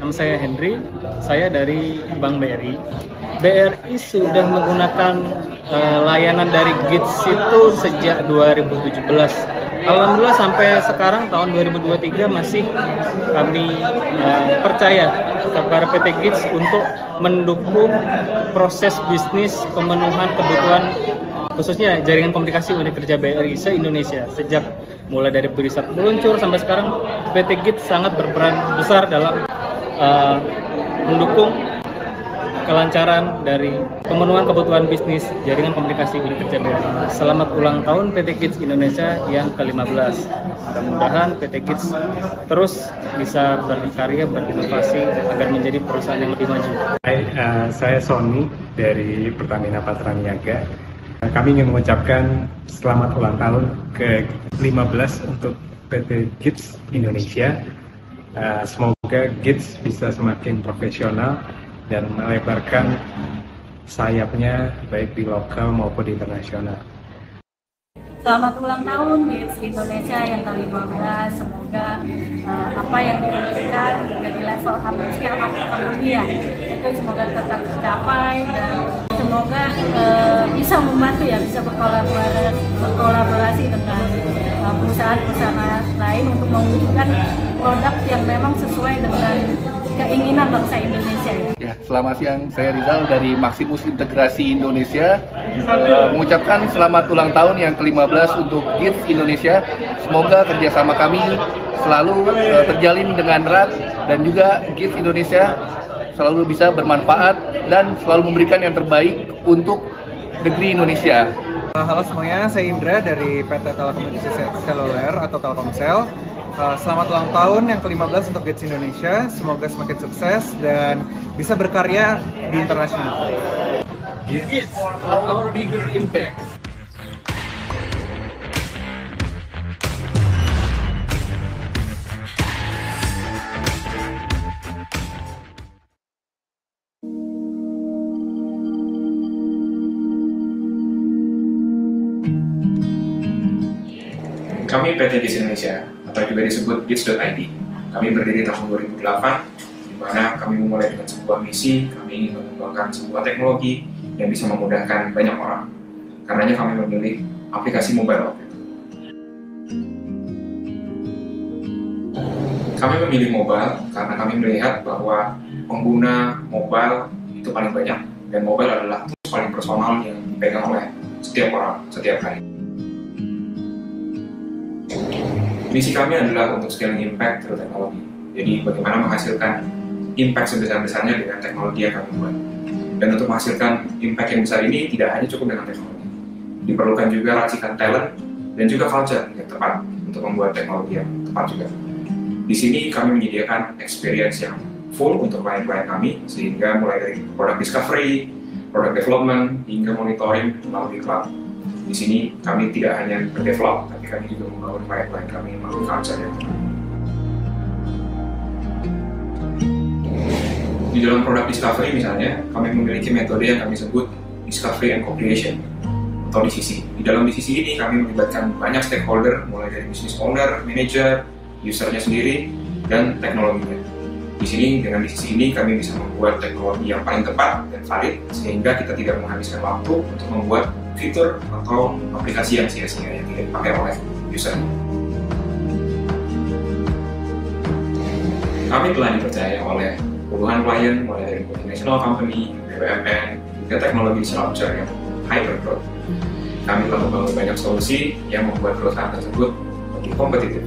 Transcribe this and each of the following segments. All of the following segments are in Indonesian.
nama saya Henry, saya dari Bank BRI. BRI sudah menggunakan layanan dari GITS itu sejak 2017. Alhamdulillah sampai sekarang tahun 2023 masih kami percaya kepada PT GITS untuk mendukung proses bisnis pemenuhan kebutuhan khususnya jaringan komunikasi unit kerja BRI se-Indonesia. Sejak mulai dari riset meluncur sampai sekarang, PT GITS sangat berperan besar dalam mendukung kelancaran dari pemenuhan kebutuhan bisnis jaringan komunikasi unit kerja BRI. Selamat ulang tahun PT GITS Indonesia yang ke-15. Mudah-mudahan PT GITS terus bisa berkarya, berinovasi agar menjadi perusahaan yang lebih maju. Hai, saya Sony dari Pertamina Patraniaga. Kami ingin mengucapkan selamat ulang tahun ke-15 untuk PT GITS Indonesia. Semoga GITS bisa semakin profesional dan melebarkan sayapnya baik di lokal maupun di internasional. Selamat ulang tahun GITS Indonesia yang ke-15. Semoga apa yang diinginkan dari level Indonesia maupun dunia itu semoga tetap tercapai dan semoga bisa membantu bisa berkolaborasi dengan perusahaan-perusahaan lain untuk mewujudkan produk yang memang sesuai dengan keinginan bangsa Indonesia. Ya, selamat siang, saya Rizal dari Maximus Integrasi Indonesia. Mengucapkan selamat ulang tahun yang ke-15 untuk GITS Indonesia. Semoga kerjasama kami selalu terjalin dengan erat dan juga GITS Indonesia selalu bisa bermanfaat dan selalu memberikan yang terbaik untuk negeri Indonesia. Halo semuanya, saya Indra dari PT Telekomunikasi Seluler atau Telkomsel. Selamat ulang tahun yang ke-15 untuk GITS Indonesia. Semoga semakin sukses dan bisa berkarya di internasional. GITS, our bigger impact. Kami PT GITS Indonesia, atau juga disebut GITS.id. Kami berdiri tahun 2008, di mana kami memulai dengan sebuah misi. Kami ingin mengembangkan sebuah teknologi yang bisa memudahkan banyak orang. Karenanya kami memilih aplikasi mobile waktu itu. Kami memilih mobile karena kami melihat bahwa pengguna mobile itu paling banyak, dan mobile adalah tools paling personal yang dipegang oleh setiap orang, setiap hari. Misi kami adalah untuk scaling impact through teknologi. Jadi bagaimana menghasilkan impact sebesar-besarnya dengan teknologi yang kami buat. Dan untuk menghasilkan impact yang besar ini tidak hanya cukup dengan teknologi. Diperlukan juga racikan talent dan juga culture yang tepat untuk membuat teknologi yang tepat juga. Di sini kami menyediakan experience yang full untuk klien-klien kami, sehingga mulai dari product discovery, product development, hingga monitoring melalui cloud. Di sini kami tidak hanya berdevelop, tapi kami juga membangun klien-klien kami melalui culture yang tepat. Di dalam product discovery misalnya, kami memiliki metode yang kami sebut discovery and co-creation, atau DCC. Di dalam DCC ini kami melibatkan banyak stakeholder, mulai dari business owner, manager, usernya sendiri, dan teknologinya. Di sini, dengan DCC ini kami bisa membuat teknologi yang paling tepat dan valid, sehingga kita tidak menghabiskan waktu untuk membuat fitur atau aplikasi yang sia-sia yang tidak dipakai oleh user. Kami telah dipercaya oleh puluhan klien, mulai dari multinational company, BUMN, hingga teknologi disruptor yang hypergrowth. Kami telah membangun banyak solusi yang membuat perusahaan tersebut lebih kompetitif.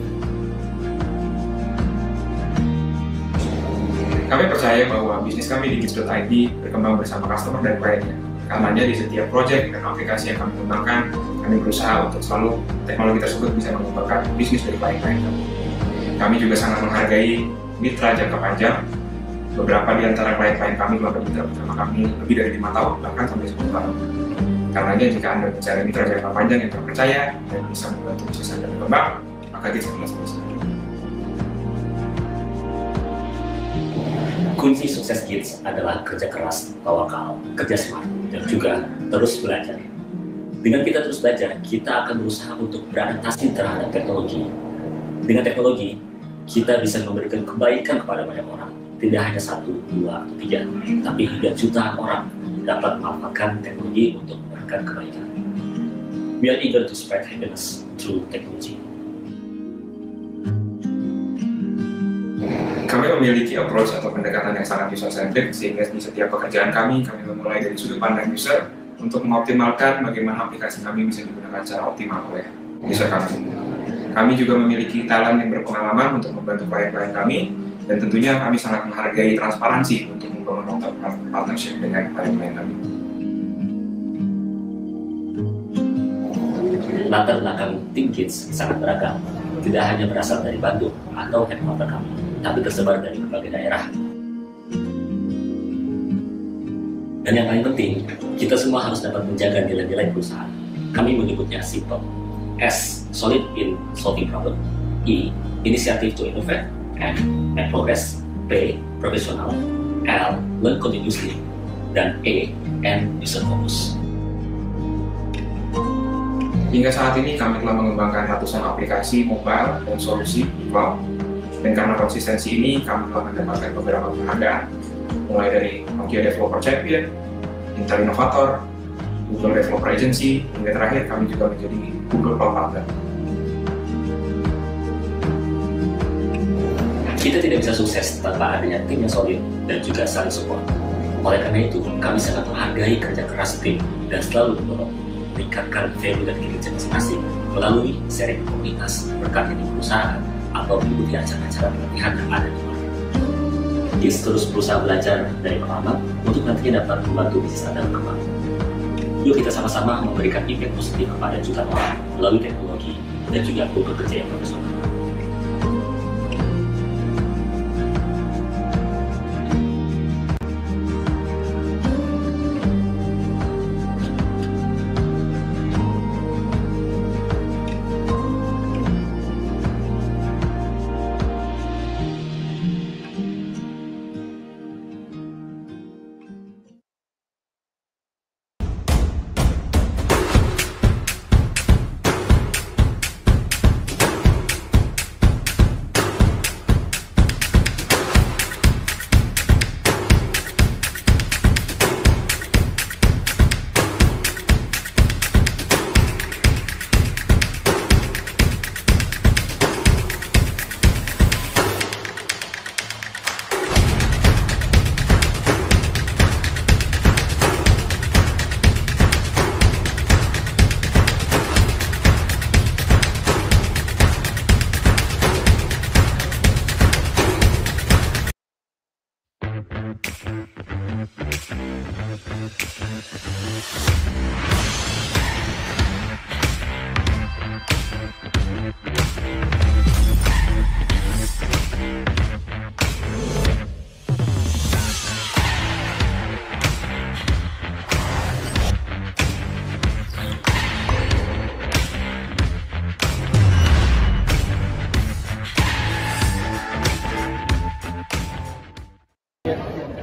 Kami percaya bahwa bisnis kami di GITS.id berkembang bersama customer dan kliennya. Karenanya di setiap proyek dan aplikasi yang kami kembangkan, kami berusaha untuk selalu teknologi tersebut bisa mengembangkan bisnis dari klien-klien kami. Kami juga sangat menghargai mitra jangka panjang. Beberapa di antara klien-klien kami telah bermitra bersama kami lebih dari 5 tahun, bahkan sampai 10 tahun. Karenanya jika Anda mencari mitra jangka panjang yang terpercaya dan bisa membantu bisnis Anda berkembang, maka GITS adalah solusi. Kunci sukses GITS adalah kerja keras, tawakal, kerja smart, dan juga terus belajar. Dengan kita terus belajar, kita akan berusaha untuk beradaptasi terhadap teknologi. Dengan teknologi, kita bisa memberikan kebaikan kepada banyak orang. tidak hanya 1, 2, atau 3, tapi hingga jutaan orang dapat memanfaatkan teknologi untuk memberikan kebaikan. We are eager to spread happiness through technology. Kami memiliki approach atau pendekatan yang sangat user-centric, sehingga di setiap pekerjaan kami memulai dari sudut pandang user untuk mengoptimalkan bagaimana aplikasi kami bisa digunakan secara optimal oleh user kami. Kami juga memiliki talent yang berpengalaman untuk membantu klien-klien kami, dan tentunya kami sangat menghargai transparansi untuk membangun partnership dengan klien-klien kami. Latar belakang tim Kids sangat beragam, tidak hanya berasal dari Bandung atau headquarter kami, tapi tersebar dari berbagai daerah. Dan yang paling penting, kita semua harus dapat menjaga nilai-nilai perusahaan. Kami menyebutnya SIMPLE. S. Solid in solving problem. E. Initiative to innovate. M. Make progress. P. Professional. L. Learn continuously. Dan E. N. User focus. Hingga saat ini kami telah mengembangkan ratusan aplikasi mobile dan solusi di cloud. Dan karena konsistensi ini, kami telah mendapatkan beberapa penghargaan, mulai dari Nokia Developer Champion, Intel Innovator, Google Developer Agency, hingga terakhir kami juga menjadi Google Cloud Partner. Kita tidak bisa sukses tanpa adanya tim yang solid dan juga saling support. Oleh karena itu, kami sangat menghargai kerja keras tim dan selalu mendorong meningkatkan value dan kinerja masing-masing melalui sharing komunitas, berkarya di perusahaan, atau mengikuti acara-acara pelatihan yang ada di luar. Kids terus berusaha belajar dari pengalaman untuk nantinya dapat membantu bisnis Anda berkembang. Yuk kita sama-sama memberikan impact positif kepada jutaan orang melalui teknologi dan juga kultur kerja yang profesional.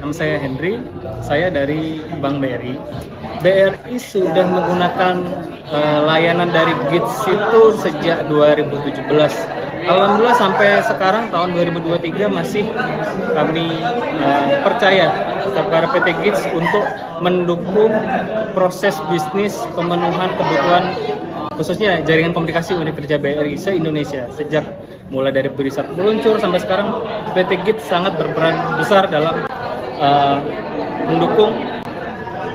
Nama saya Henry, saya dari Bank BRI. BRI sudah menggunakan layanan dari GITS itu sejak 2017. Alhamdulillah sampai sekarang tahun 2023 masih kami percaya kepada PT GITS untuk mendukung proses bisnis pemenuhan kebutuhan khususnya jaringan komunikasi unit kerja BRI se-Indonesia. Sejak mulai dari riset meluncur sampai sekarang, PT GITS sangat berperan besar dalam mendukung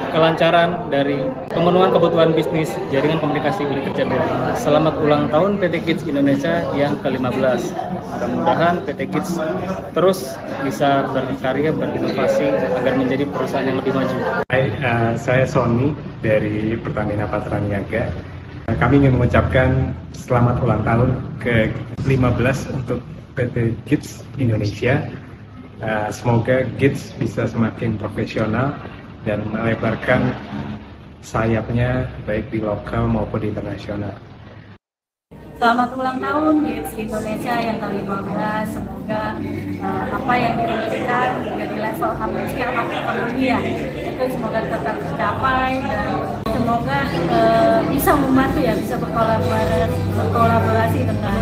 kelancaran dari pemenuhan kebutuhan bisnis jaringan komunikasi unit kerja BRI. Selamat ulang tahun PT GITS Indonesia yang ke-15. Mudah-mudahan PT GITS terus bisa berkarya, berinovasi agar menjadi perusahaan yang lebih maju. Hai, saya Sony dari Pertamina Patraniaga. Kami ingin mengucapkan selamat ulang tahun ke-15 untuk PT GITS Indonesia. Semoga GITS bisa semakin profesional dan melebarkan sayapnya baik di lokal maupun di internasional. Selamat ulang tahun GITS Indonesia yang ke-15. Semoga apa yang diinginkan menjadi level hampir dunia itu semoga tetap tercapai, dan semoga bisa membantu ya, bisa berkolaborasi dengan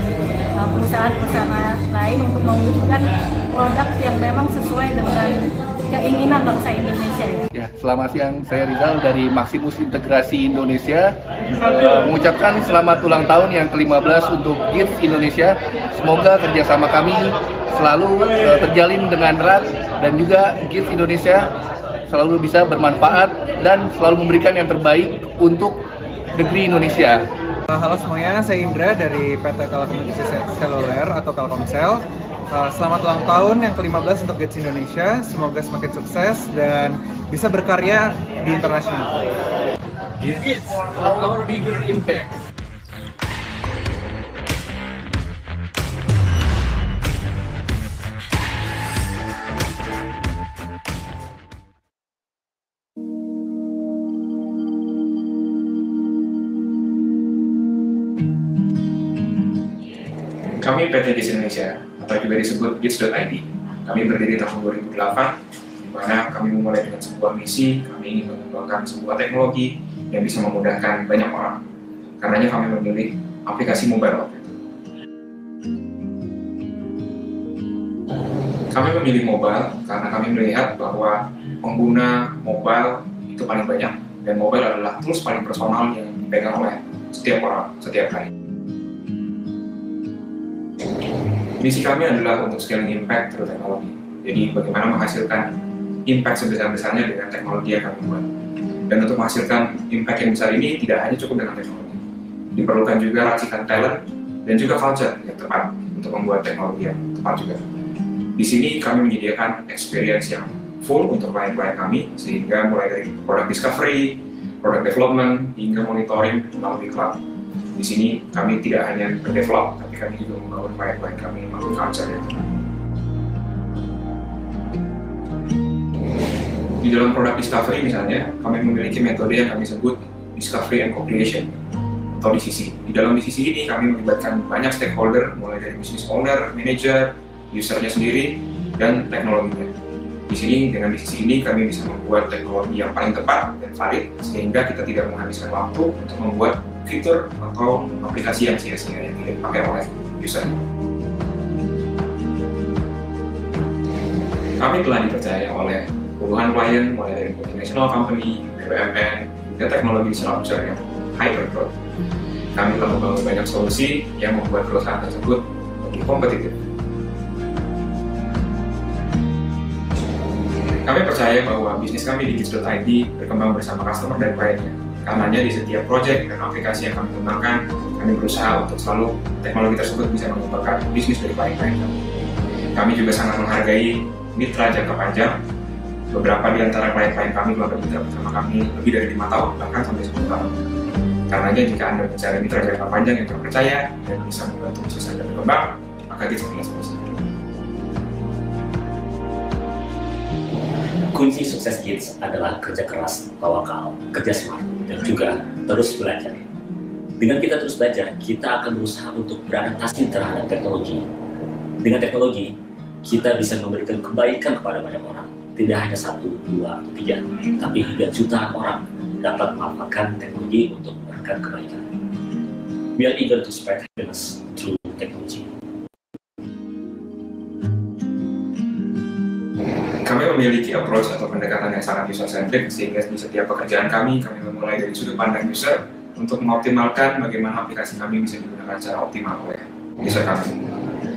perusahaan-perusahaan lain untuk mewujudkan produk yang memang sesuai dengan keinginan bangsa Indonesia. Ya, selamat siang. Saya Rizal dari Maximus Integrasi Indonesia. Mengucapkan selamat ulang tahun yang ke-15 untuk GITS Indonesia. Semoga kerjasama kami selalu terjalin dengan erat dan juga GITS Indonesia selalu bisa bermanfaat dan selalu memberikan yang terbaik untuk negeri Indonesia. Halo semuanya, saya Indra dari PT Telekomunikasi Seluler atau Telkomsel. Selamat ulang tahun yang ke-15 untuk GITS Indonesia. Semoga semakin sukses dan bisa berkarya di internasional. GITS, our bigger impact. Kami PT GITS Indonesia, atau juga disebut GITS.id. Kami berdiri tahun 2008, di mana kami memulai dengan sebuah misi. Kami ingin mengembangkan sebuah teknologi yang bisa memudahkan banyak orang. Karenanya kami memilih aplikasi mobile waktu itu. Kami memilih mobile karena kami melihat bahwa pengguna mobile itu paling banyak, dan mobile adalah tools paling personal yang dipegang oleh setiap orang, setiap hari. Misi kami adalah untuk scaling impact through teknologi. Jadi bagaimana menghasilkan impact sebesar-besarnya dengan teknologi yang kami buat. Dan untuk menghasilkan impact yang besar ini tidak hanya cukup dengan teknologi. Diperlukan juga racikan talent dan juga culture yang tepat untuk membuat teknologi yang tepat juga. Di sini kami menyediakan experience yang full untuk klien-klien kami, sehingga mulai dari product discovery, product development, hingga monitoring melalui cloud. Di sini kami tidak hanya berdevelop, tapi kami juga membangun klien-klien kami melalui culture yang tepat. Di dalam product discovery misalnya, kami memiliki metode yang kami sebut discovery and co-creation atau DCC. Di dalam DCC ini kami melibatkan banyak stakeholder, mulai dari business owner, manager, usernya sendiri, dan teknologinya. Di sini dengan DCC ini kami bisa membuat teknologi yang paling tepat dan valid, sehingga kita tidak menghabiskan waktu untuk membuat fitur atau aplikasi yang sia-sia yang tidak dipakai oleh user. Kami telah dipercaya oleh puluhan klien, mulai dari multinational company, BUMN, hingga teknologi disruptor yang hyper growth. Kami telah membangun banyak solusi yang membuat perusahaan tersebut lebih kompetitif. Kami percaya bahwa bisnis kami di GITS.id berkembang bersama customer dan kliennya. Karenanya di setiap proyek dan aplikasi yang kami kembangkan, kami berusaha untuk selalu teknologi tersebut bisa mengembangkan bisnis dari klien kami. Kami juga sangat menghargai mitra jangka panjang. Beberapa di antara klien-klien kami telah bermitra bersama kami lebih dari 5 tahun, bahkan sampai 10 tahun. Karenanya jika Anda mencari mitra jangka panjang yang terpercaya dan bisa membantu bisnis Anda berkembang, maka GITS adalah solusi. Kunci sukses GITS adalah kerja keras, tawakal, kerja smart, dan juga terus belajar. Dengan kita terus belajar, kita akan berusaha untuk beradaptasi terhadap teknologi. Dengan teknologi, kita bisa memberikan kebaikan kepada banyak orang. Tidak hanya 1, 2, atau 3, tapi hingga jutaan orang dapat memanfaatkan teknologi untuk memberikan kebaikan. We are eager to spread happiness through technology. Kami memiliki approach atau pendekatan yang sangat user-centric, sehingga di setiap pekerjaan kami memulai dari sudut pandang user untuk mengoptimalkan bagaimana aplikasi kami bisa digunakan secara optimal oleh user kami.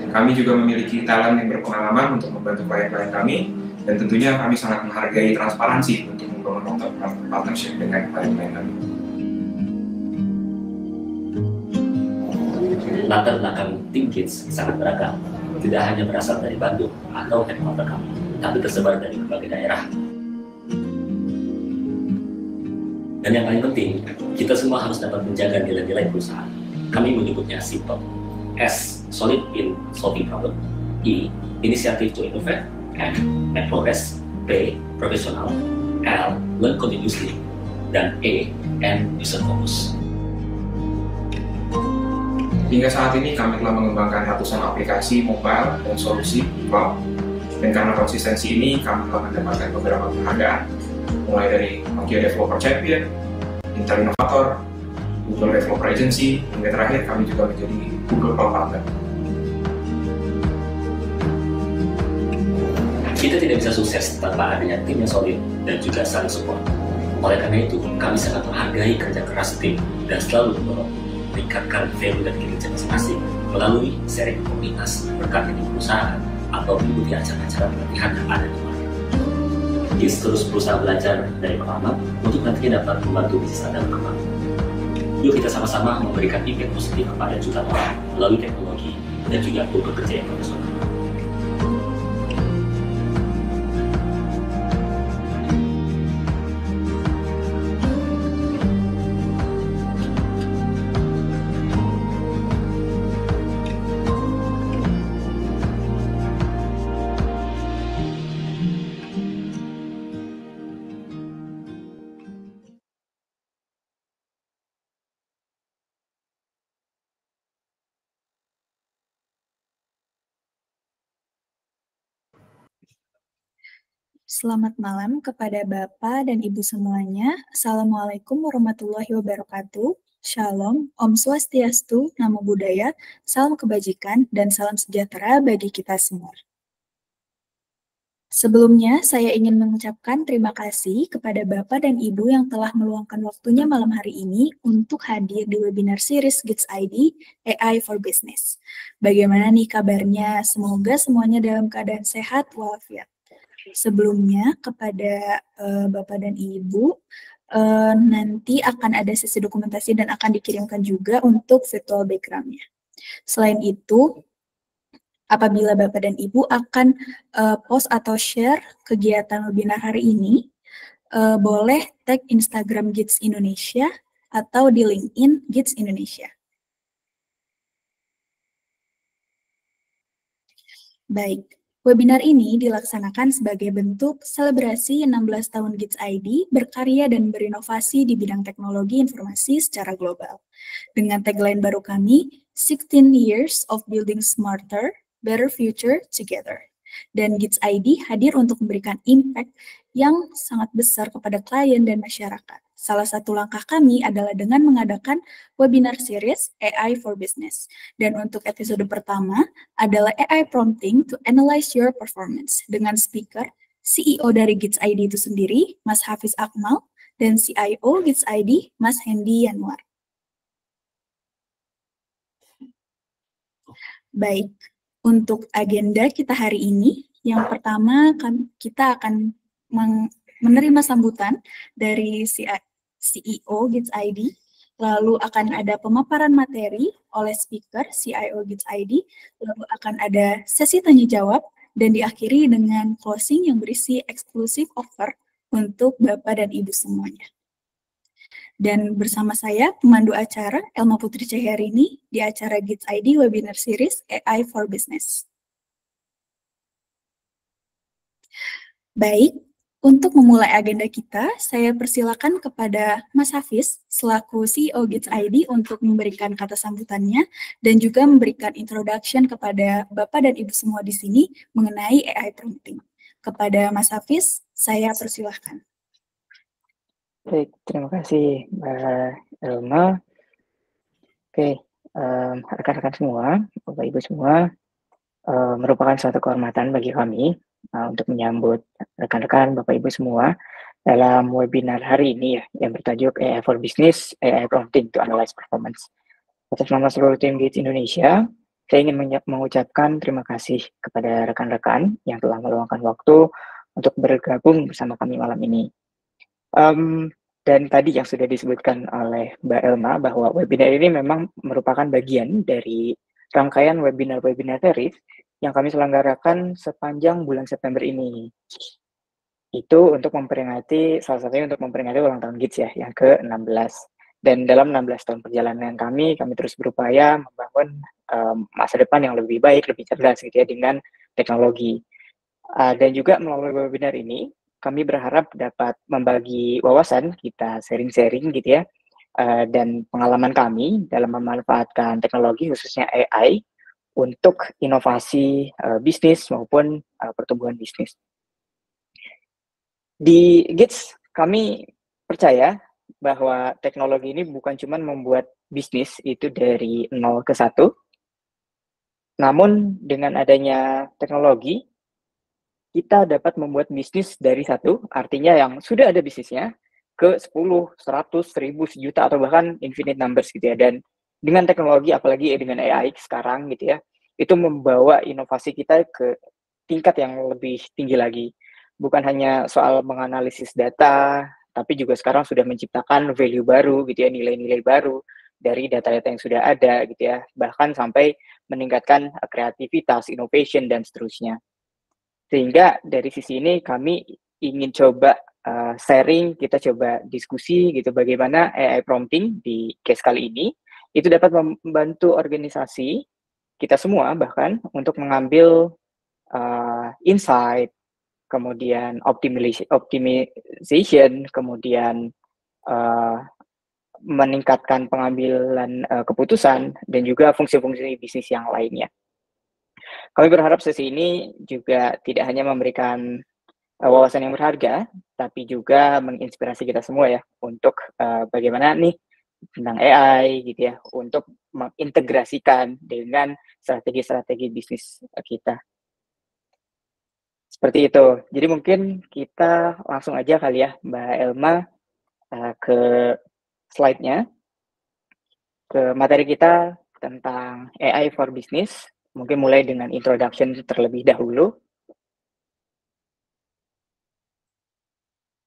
Kami juga memiliki talent yang berpengalaman untuk membantu klien-klien kami, dan tentunya kami sangat menghargai transparansi untuk membangun long-term partnership dengan klien-klien kami. Latar belakang tim GITS sangat beragam, tidak hanya berasal dari Bandung atau headquarter kami, tapi tersebar dari berbagai daerah. Dan yang paling penting, kita semua harus dapat menjaga nilai-nilai perusahaan. Kami menyebutnya SIMPLE. S, solid in solving problem. I, initiative to innovate. M, make progress. P, professional. L, learn continuously. Dan E, N, user focus. Hingga saat ini kami telah mengembangkan ratusan aplikasi mobile dan solusi cloud. Dan karena konsistensi ini, kami telah mendapatkan beberapa penghargaan, mulai dari Nokia Developer Champion, Intel Innovator, Google Developer Agency, hingga terakhir kami juga menjadi Google Cloud Partner. Kita tidak bisa sukses tanpa adanya tim yang solid dan juga saling support. Oleh karena itu, kami sangat menghargai kerja keras tim dan selalu mendorong meningkatkan value dan kinerja masing-masing melalui sharing komunitas, berkarya di perusahaan, atau mengikuti acara-acara pelatihan yang ada di market. GITS terus berusaha belajar dari pengalaman untuk nantinya dapat membantu bisnis Anda berkembang. Yuk kita sama-sama memberikan impact positif kepada jutaan orang melalui teknologi dan juga kultur kerja yang profesional. Selamat malam kepada Bapak dan Ibu semuanya. Assalamualaikum warahmatullahi wabarakatuh. Shalom, Om Swastiastu, Namo Buddhaya, salam kebajikan, dan salam sejahtera bagi kita semua. Sebelumnya, saya ingin mengucapkan terima kasih kepada Bapak dan Ibu yang telah meluangkan waktunya malam hari ini untuk hadir di webinar series GITS ID AI for Business. Bagaimana nih kabarnya? Semoga semuanya dalam keadaan sehat walafiat. Sebelumnya kepada Bapak dan Ibu, nanti akan ada sesi dokumentasi dan akan dikirimkan juga untuk virtual background-nya. Selain itu, apabila Bapak dan Ibu akan post atau share kegiatan webinar hari ini, boleh tag Instagram GITS Indonesia atau di LinkedIn GITS Indonesia. Baik. Webinar ini dilaksanakan sebagai bentuk selebrasi 16 tahun GITS ID berkarya dan berinovasi di bidang teknologi informasi secara global. Dengan tagline baru kami, 16 Years of Building Smarter, Better Future Together. Dan GITS ID hadir untuk memberikan impact yang sangat besar kepada klien dan masyarakat. Salah satu langkah kami adalah dengan mengadakan webinar series AI for Business. Dan untuk episode pertama adalah AI Prompting to Analyze Your Performance dengan speaker CEO dari GITS ID itu sendiri, Mas Hafiz Akmal, dan CIO GITS ID, Mas Hendy Yanwar. Baik, untuk agenda kita hari ini, yang pertama kita akan menerima sambutan dari CEO GITS ID, lalu akan ada pemaparan materi oleh speaker CIO GITS ID, lalu akan ada sesi tanya jawab, dan diakhiri dengan closing yang berisi eksklusif offer untuk Bapak dan Ibu semuanya. Dan bersama saya, pemandu acara Elma Putri Cahyarini di acara GITS ID Webinar Series AI for Business. Baik, untuk memulai agenda kita, saya persilakan kepada Mas Hafiz selaku CEO GITS ID untuk memberikan kata sambutannya dan juga memberikan introduction kepada Bapak dan Ibu semua di sini mengenai AI prompting. Kepada Mas Hafiz, saya persilahkan. Baik, terima kasih Mbak Elma. Oke, rekan-rekan semua, Bapak Ibu semua, merupakan suatu kehormatan bagi kami untuk menyambut rekan-rekan Bapak Ibu semua dalam webinar hari ini ya, yang bertajuk AI for Business, AI Prompting to Analyze Performance. Atas nama seluruh tim GITS Indonesia, saya ingin mengucapkan terima kasih kepada rekan-rekan yang telah meluangkan waktu untuk bergabung bersama kami malam ini. Dan tadi yang sudah disebutkan oleh Mbak Elma bahwa webinar ini memang merupakan bagian dari rangkaian webinar-webinar series yang kami selenggarakan sepanjang bulan September ini. Itu untuk memperingati, salah satunya untuk memperingati ulang tahun GITS ya, yang ke-16. Dan dalam 16 tahun perjalanan kami terus berupaya membangun masa depan yang lebih baik, lebih cerdas gitu ya, dengan teknologi. Dan juga melalui webinar ini, kami berharap dapat membagi wawasan, kita sharing-sharing gitu ya, dan pengalaman kami dalam memanfaatkan teknologi khususnya AI untuk inovasi bisnis maupun pertumbuhan bisnis. Di GITS kami percaya bahwa teknologi ini bukan cuma membuat bisnis itu dari 0 ke 1, namun dengan adanya teknologi kita dapat membuat bisnis dari satu, artinya yang sudah ada bisnisnya, ke 10, 100, 1000, sejuta, atau bahkan infinite numbers gitu ya. Dan dengan teknologi, apalagi dengan AI sekarang gitu ya, itu membawa inovasi kita ke tingkat yang lebih tinggi lagi. Bukan hanya soal menganalisis data, tapi juga sekarang sudah menciptakan value baru gitu ya, nilai-nilai baru dari data-data yang sudah ada gitu ya, bahkan sampai meningkatkan kreativitas, innovation, dan seterusnya. Sehingga dari sisi ini kami ingin coba sharing, kita coba diskusi gitu bagaimana AI prompting di case kali ini itu dapat membantu organisasi kita semua bahkan untuk mengambil insight, kemudian optimization, kemudian meningkatkan pengambilan keputusan dan juga fungsi-fungsi bisnis yang lainnya. Kami berharap sesi ini juga tidak hanya memberikan wawasan yang berharga, tapi juga menginspirasi kita semua ya untuk bagaimana nih tentang AI gitu ya, untuk mengintegrasikan dengan strategi-strategi bisnis kita. Seperti itu. Jadi mungkin kita langsung aja kali ya Mbak Elma ke slide-nya, ke materi kita tentang AI for Business. Mungkin mulai dengan introduction terlebih dahulu.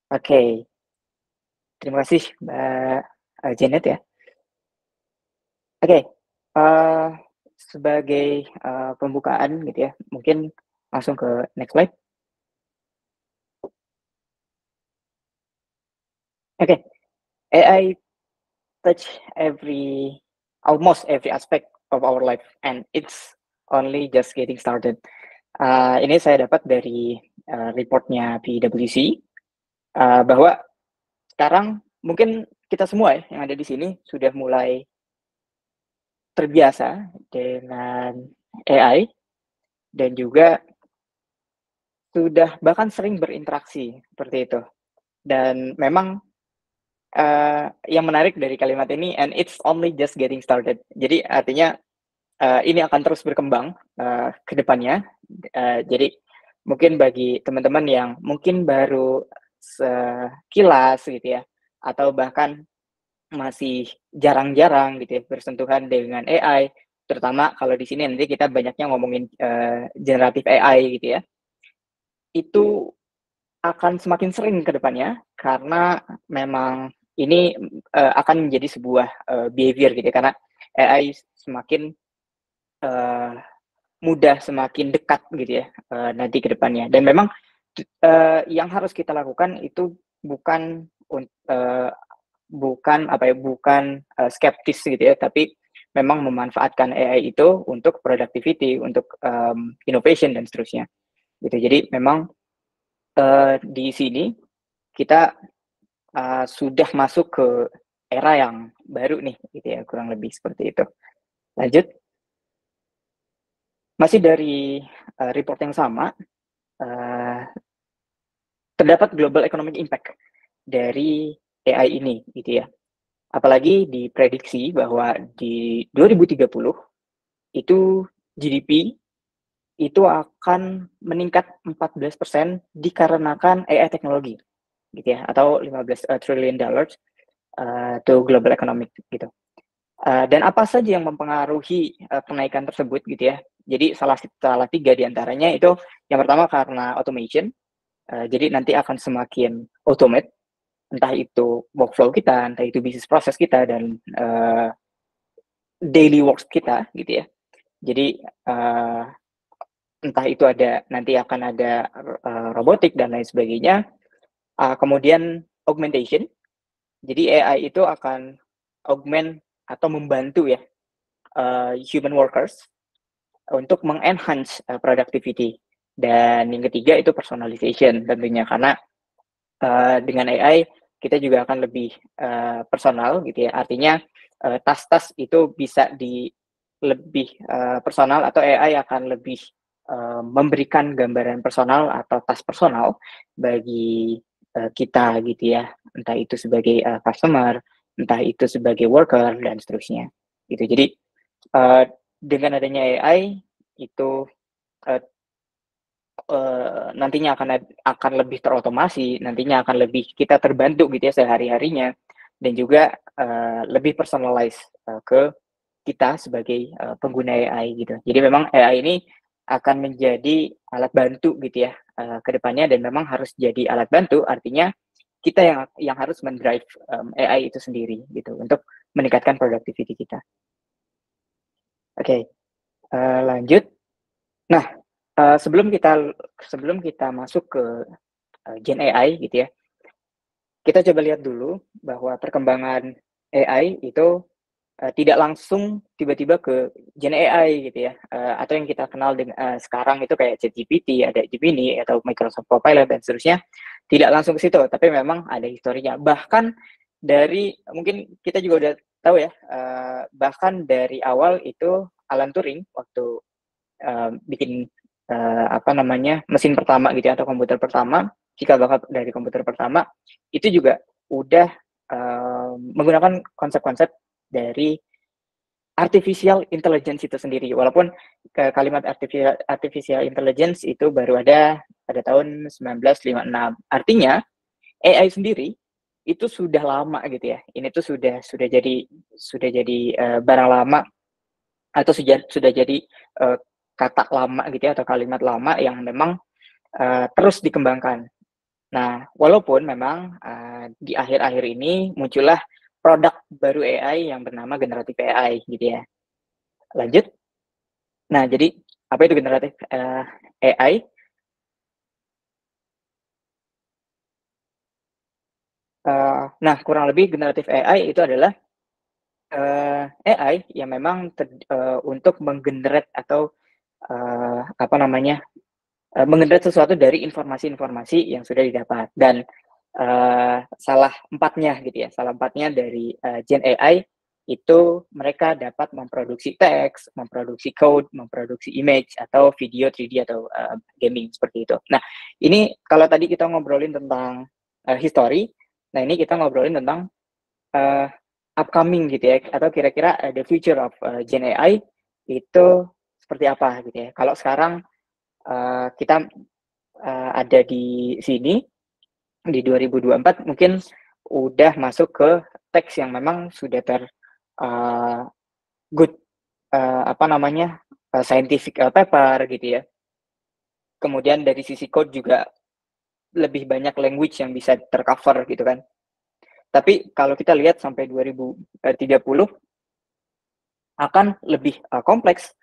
Oke. Terima kasih Mbak Janet ya. Oke. Sebagai pembukaan gitu ya, mungkin langsung ke next slide. Oke. AI touch almost every aspect of our life, and it's only just getting started. Ini saya dapat dari reportnya PwC bahwa sekarang mungkin kita semua ya, yang ada di sini sudah mulai terbiasa dengan AI dan juga sudah bahkan sering berinteraksi seperti itu. Dan memang yang menarik dari kalimat ini, and it's only just getting started. Jadi artinya ini akan terus berkembang ke depannya. Jadi mungkin bagi teman-teman yang mungkin baru sekilas gitu ya, atau bahkan masih jarang-jarang gitu ya bersentuhan dengan AI, terutama kalau di sini nanti kita banyaknya ngomongin generatif AI gitu ya, itu akan semakin sering ke depannya karena memang ini akan menjadi sebuah behavior gitu ya, karena AI semakin mudah, semakin dekat gitu ya nanti ke depannya. Dan memang yang harus kita lakukan itu bukan skeptis gitu ya, tapi memang memanfaatkan AI itu untuk productivity, untuk innovation dan seterusnya. Gitu. Jadi memang di sini kita sudah masuk ke era yang baru nih, gitu ya, kurang lebih seperti itu. Lanjut. Masih dari report yang sama, terdapat global economic impact dari AI ini, gitu ya. Apalagi diprediksi bahwa di 2030 itu GDP itu akan meningkat 14% dikarenakan AI teknologi, gitu ya, atau 15 trillion dollars to global economic gitu. Dan apa saja yang mempengaruhi kenaikan tersebut gitu ya. Jadi salah 3 diantaranya itu, yang pertama karena automation. Jadi nanti akan semakin automate, entah itu workflow kita, entah itu bisnis proses kita, dan daily works kita gitu ya. Jadi entah itu nanti akan ada robotik dan lain sebagainya. Kemudian augmentation. Jadi AI itu akan augment atau membantu ya human workers untuk mengenhance productivity. Dan yang ketiga itu personalization tentunya, karena dengan AI kita juga akan lebih personal gitu ya. Artinya tas-tas itu bisa lebih personal, atau AI akan lebih memberikan gambaran personal atau tas personal bagi kita gitu ya. Entah itu sebagai customer, entah itu sebagai worker dan seterusnya. Gitu. Jadi dengan adanya AI itu nantinya akan lebih terotomasi, nantinya akan lebih kita terbantu gitu ya sehari-harinya, dan juga lebih personalize ke kita sebagai pengguna AI gitu. Jadi memang AI ini akan menjadi alat bantu gitu ya ke depannya, dan memang harus jadi alat bantu, artinya kita yang harus mendrive AI itu sendiri gitu untuk meningkatkan productivity kita. Oke, lanjut. Nah, sebelum kita masuk ke Gen AI gitu ya, kita coba lihat dulu bahwa perkembangan AI itu tidak langsung tiba-tiba ke Gen AI gitu ya, atau yang kita kenal dengan sekarang itu kayak ChatGPT, ada Gemini atau Microsoft Copilot dan seterusnya, tidak langsung ke situ, tapi memang ada historinya. Bahkan dari mungkin kita juga udah tahu ya, bahkan dari awal itu Alan Turing waktu bikin mesin pertama gitu ya, atau komputer pertama, cikal bakal dari komputer pertama itu juga udah menggunakan konsep-konsep dari artificial intelligence itu sendiri, walaupun kalimat artificial intelligence itu baru ada pada tahun 1956. Artinya AI sendiri itu sudah lama gitu ya. Ini tuh sudah jadi barang lama, atau sudah jadi kata lama gitu ya, atau kalimat lama yang memang terus dikembangkan. Nah, walaupun memang di akhir-akhir ini muncullah produk baru AI yang bernama generatif AI gitu ya. Lanjut. Nah, jadi apa itu generatif AI? Nah, kurang lebih generatif AI itu adalah AI yang memang untuk menggenerate atau menggenerate sesuatu dari informasi-informasi yang sudah didapat. Dan salah empatnya dari Gen AI itu mereka dapat memproduksi teks, memproduksi code, memproduksi image atau video 3D atau gaming seperti itu. Nah, ini kalau tadi kita ngobrolin tentang history, nah ini kita ngobrolin tentang upcoming gitu ya, atau kira-kira the future of Gen AI itu seperti apa gitu ya. Kalau sekarang kita ada di sini di 2024 mungkin udah masuk ke teks yang memang sudah good scientific paper gitu ya. Kemudian dari sisi code juga lebih banyak language yang bisa tercover gitu kan. Tapi kalau kita lihat sampai 2030 akan lebih kompleks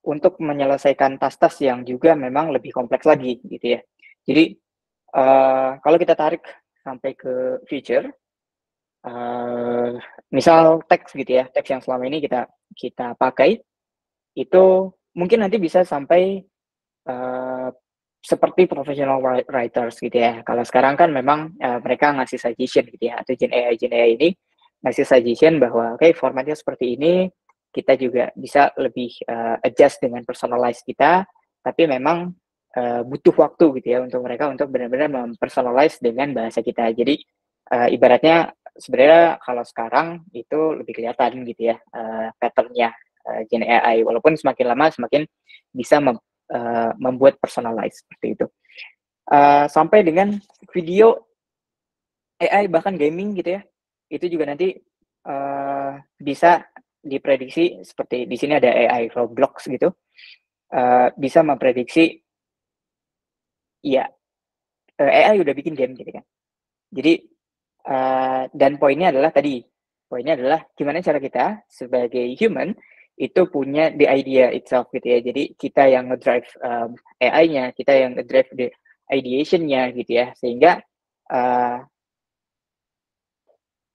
untuk menyelesaikan tas-tas yang juga memang lebih kompleks lagi gitu ya. Jadi kalau kita tarik sampai ke future, misal teks gitu ya, teks yang selama ini kita pakai itu mungkin nanti bisa sampai seperti professional writers gitu ya. Kalau sekarang kan memang mereka ngasih suggestion gitu ya, atau Gen AI ini ngasih suggestion bahwa oke, formatnya seperti ini, kita juga bisa lebih adjust dengan personalize kita, tapi memang butuh waktu gitu ya untuk mereka untuk benar-benar mempersonalize dengan bahasa kita. Jadi ibaratnya sebenarnya kalau sekarang itu lebih kelihatan gitu ya patternnya Gen AI, walaupun semakin lama semakin bisa membuat personalize seperti itu. Sampai dengan video AI bahkan gaming gitu ya, itu juga nanti bisa diprediksi seperti di sini ada AI Roblox gitu, bisa memprediksi ya AI udah bikin game gitu kan. Jadi dan poinnya adalah gimana cara kita sebagai human itu punya the idea itself gitu ya. Jadi kita yang ngedrive AI-nya, kita yang ngedrive the ideation-nya gitu ya. Sehingga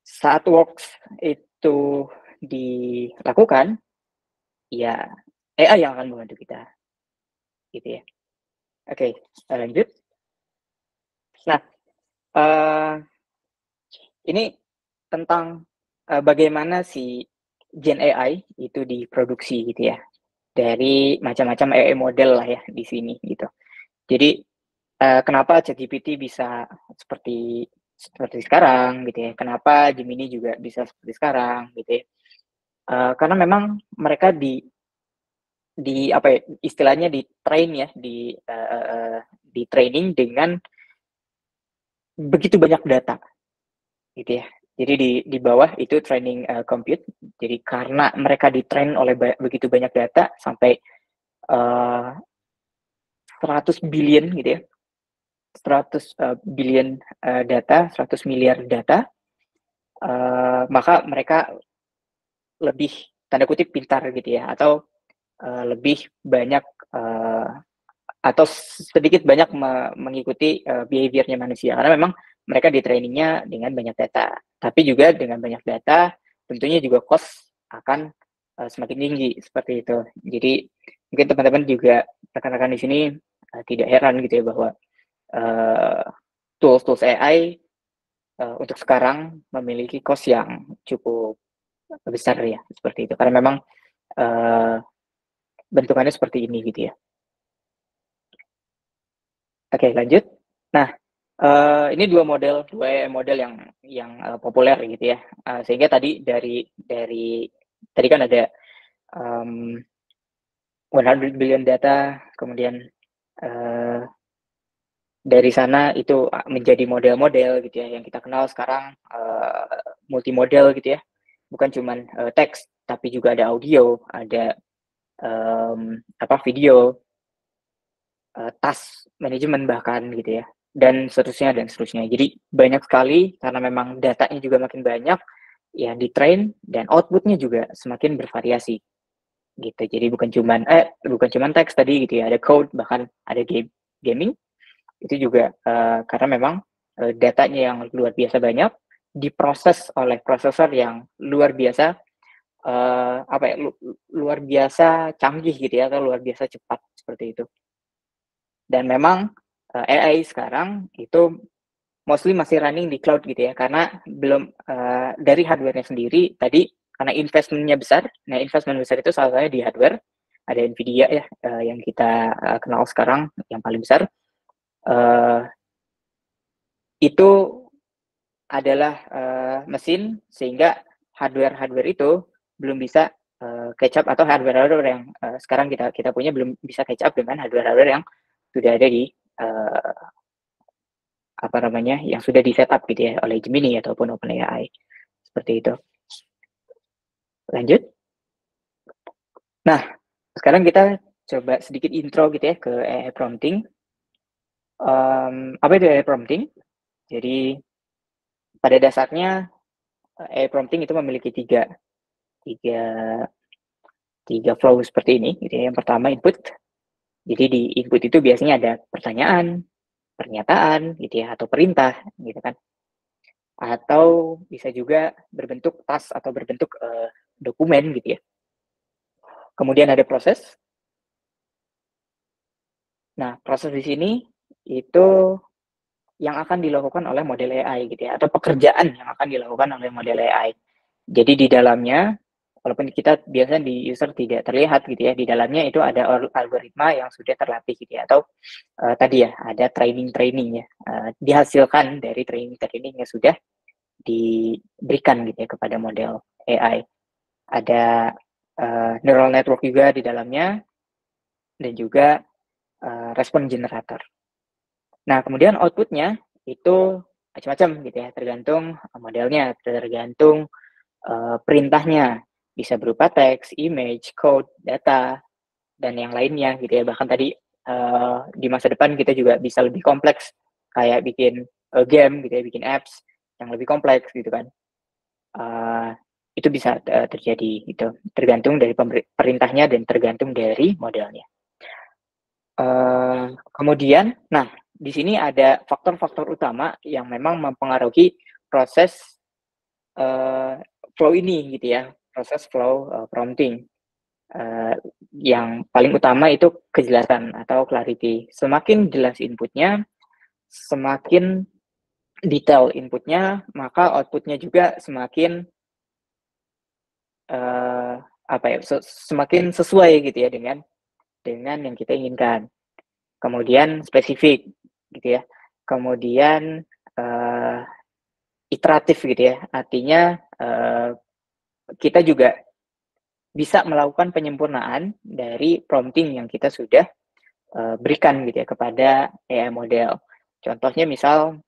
saat works itu dilakukan, ya AI yang akan membantu kita gitu ya. Oke, lanjut. Nah, ini tentang bagaimana si Gen AI itu diproduksi gitu ya, dari macam-macam AI model lah ya di sini gitu. Jadi kenapa ChatGPT bisa seperti sekarang gitu ya, kenapa Gemini juga bisa seperti sekarang gitu ya, karena memang mereka istilahnya di train ya, di training dengan begitu banyak data gitu ya. Jadi di bawah itu training compute. Jadi karena mereka di-train oleh begitu banyak data sampai 100 billion gitu ya. 100 billion data, 100 miliar data, maka mereka lebih tanda kutip pintar gitu ya, atau lebih banyak atau sedikit banyak mengikuti behavior-nya manusia, karena memang mereka di trainingnya dengan banyak data. Tapi juga dengan banyak data tentunya juga cost akan semakin tinggi seperti itu. Jadi mungkin teman-teman juga, rekan-rekan di sini tidak heran gitu ya bahwa tools AI untuk sekarang memiliki cost yang cukup besar ya, seperti itu, karena memang bentukannya seperti ini gitu ya. Oke, lanjut. Nah, ini dua model yang populer gitu ya. Sehingga tadi tadi kan ada 100 billion data, kemudian dari sana itu menjadi model-model gitu ya, yang kita kenal sekarang multimodal gitu ya. Bukan cuman teks, tapi juga ada audio, ada video, task management bahkan gitu ya, dan seterusnya. Jadi banyak sekali, karena memang datanya juga makin banyak ya, di-train, dan outputnya juga semakin bervariasi gitu. Jadi bukan cuman teks tadi gitu ya, ada code, bahkan ada gaming. Itu juga karena memang datanya yang luar biasa banyak, diproses oleh prosesor yang luar biasa luar biasa canggih gitu ya, atau luar biasa cepat seperti itu. Dan memang AI sekarang itu mostly masih running di cloud gitu ya, karena belum dari hardware-nya sendiri tadi, karena investment-nya besar. Nah, investment besar itu salah satunya di hardware. Ada Nvidia ya, yang kita kenal sekarang yang paling besar. Itu adalah mesin, sehingga hardware itu belum bisa catch up, atau hardware yang sekarang kita punya belum bisa catch up dengan hardware yang sudah ada di yang sudah di setup gitu ya oleh Gemini ataupun OpenAI, seperti itu. Lanjut. Nah, sekarang kita coba sedikit intro gitu ya ke AI prompting. Apa itu AI prompting? Jadi pada dasarnya AI prompting itu memiliki tiga flow seperti ini gitu ya. Yang pertama input. Jadi di input itu biasanya ada pertanyaan, pernyataan gitu ya, atau perintah gitu kan. Atau bisa juga berbentuk task atau berbentuk dokumen gitu ya. Kemudian ada proses. Nah, proses di sini itu yang akan dilakukan oleh model AI gitu ya, atau pekerjaan yang akan dilakukan oleh model AI. Jadi di dalamnya, walaupun kita biasanya di user tidak terlihat gitu ya, di dalamnya itu ada algoritma yang sudah terlatih gitu ya, atau tadi ya ada training ya, dihasilkan dari training yang sudah diberikan gitu ya kepada model AI. Ada neural network juga di dalamnya, dan juga respon generator. Nah, kemudian outputnya itu macam-macam gitu ya, tergantung modelnya, tergantung perintahnya. Bisa berupa teks, image, code, data, dan yang lainnya gitu ya. Bahkan tadi di masa depan kita juga bisa lebih kompleks, kayak bikin game gitu ya, bikin apps yang lebih kompleks gitu kan. Itu bisa terjadi gitu, tergantung dari perintahnya dan tergantung dari modelnya. Kemudian, nah di sini ada faktor-faktor utama yang memang mempengaruhi proses flow ini gitu ya, proses flow prompting. Yang paling utama itu kejelasan atau clarity. Semakin jelas inputnya, semakin detail inputnya, maka outputnya juga semakin semakin sesuai gitu ya dengan yang kita inginkan. Kemudian spesifik gitu ya. Kemudian iteratif gitu ya. Artinya kita juga bisa melakukan penyempurnaan dari prompting yang kita sudah berikan gitu ya kepada AI model. Contohnya misal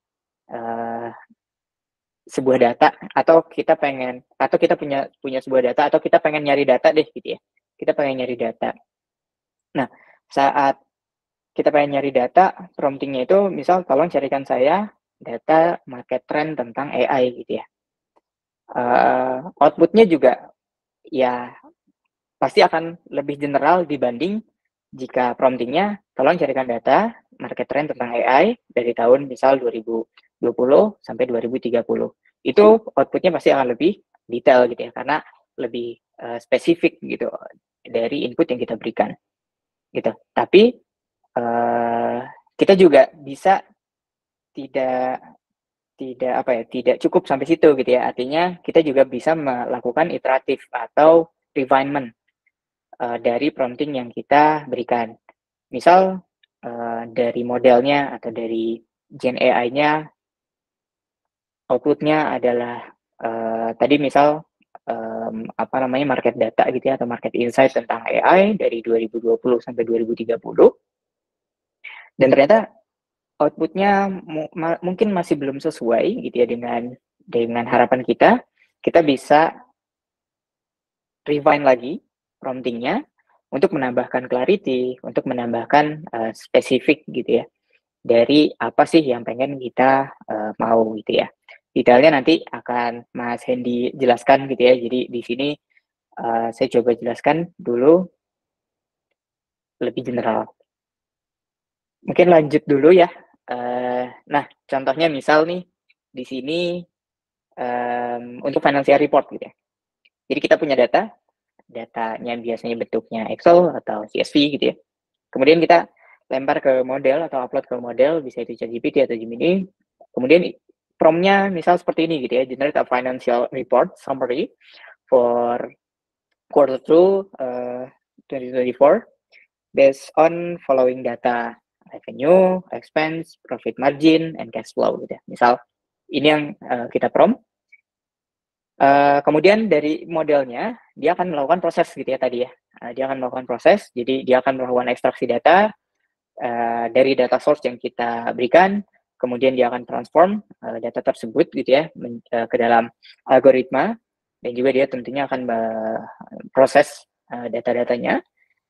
sebuah data, atau kita punya sebuah data, atau kita pengen nyari data deh gitu ya. Kita pengen nyari data. Nah, saat kita pengen nyari data, promptingnya itu misal tolong carikan saya data market trend tentang AI gitu ya. Outputnya juga ya pasti akan lebih general dibanding jika promptingnya tolong carikan data market trend tentang AI dari tahun misal 2020 sampai 2030. Itu outputnya pasti akan lebih detail gitu ya, karena lebih spesifik gitu dari input yang kita berikan gitu. Tapi kita juga bisa tidak cukup sampai situ gitu ya. Artinya kita juga bisa melakukan iteratif atau refinement dari prompting yang kita berikan. Misal dari modelnya atau dari Gen AI-nya outputnya adalah tadi misal market data gitu ya, atau market insight tentang AI dari 2020 sampai 2030, dan ternyata outputnya mungkin masih belum sesuai gitu ya dengan harapan kita. Kita bisa refine lagi promptingnya untuk menambahkan clarity, untuk menambahkan spesifik gitu ya, dari apa sih yang pengen kita mau gitu ya. Detailnya nanti akan Mas Hendy jelaskan gitu ya. Jadi di sini saya coba jelaskan dulu lebih general. Mungkin lanjut dulu ya. Nah, contohnya misal nih di sini untuk financial report gitu ya. Jadi kita punya datanya biasanya bentuknya Excel atau CSV gitu ya. Kemudian kita lempar ke model atau upload ke model, bisa itu ChatGPT atau Gemini. Kemudian prompt-nya misal seperti ini gitu ya, generate a financial report summary for quarter 2 2024 based on following data: revenue, expense, profit margin, and cash flow gitu ya. Misal ini yang kita prompt. Kemudian dari modelnya dia akan melakukan proses gitu ya tadi ya. Dia akan melakukan proses, jadi dia akan melakukan ekstraksi data dari data source yang kita berikan. Kemudian dia akan transform data tersebut gitu ya ke dalam algoritma, dan juga dia tentunya akan proses data-datanya.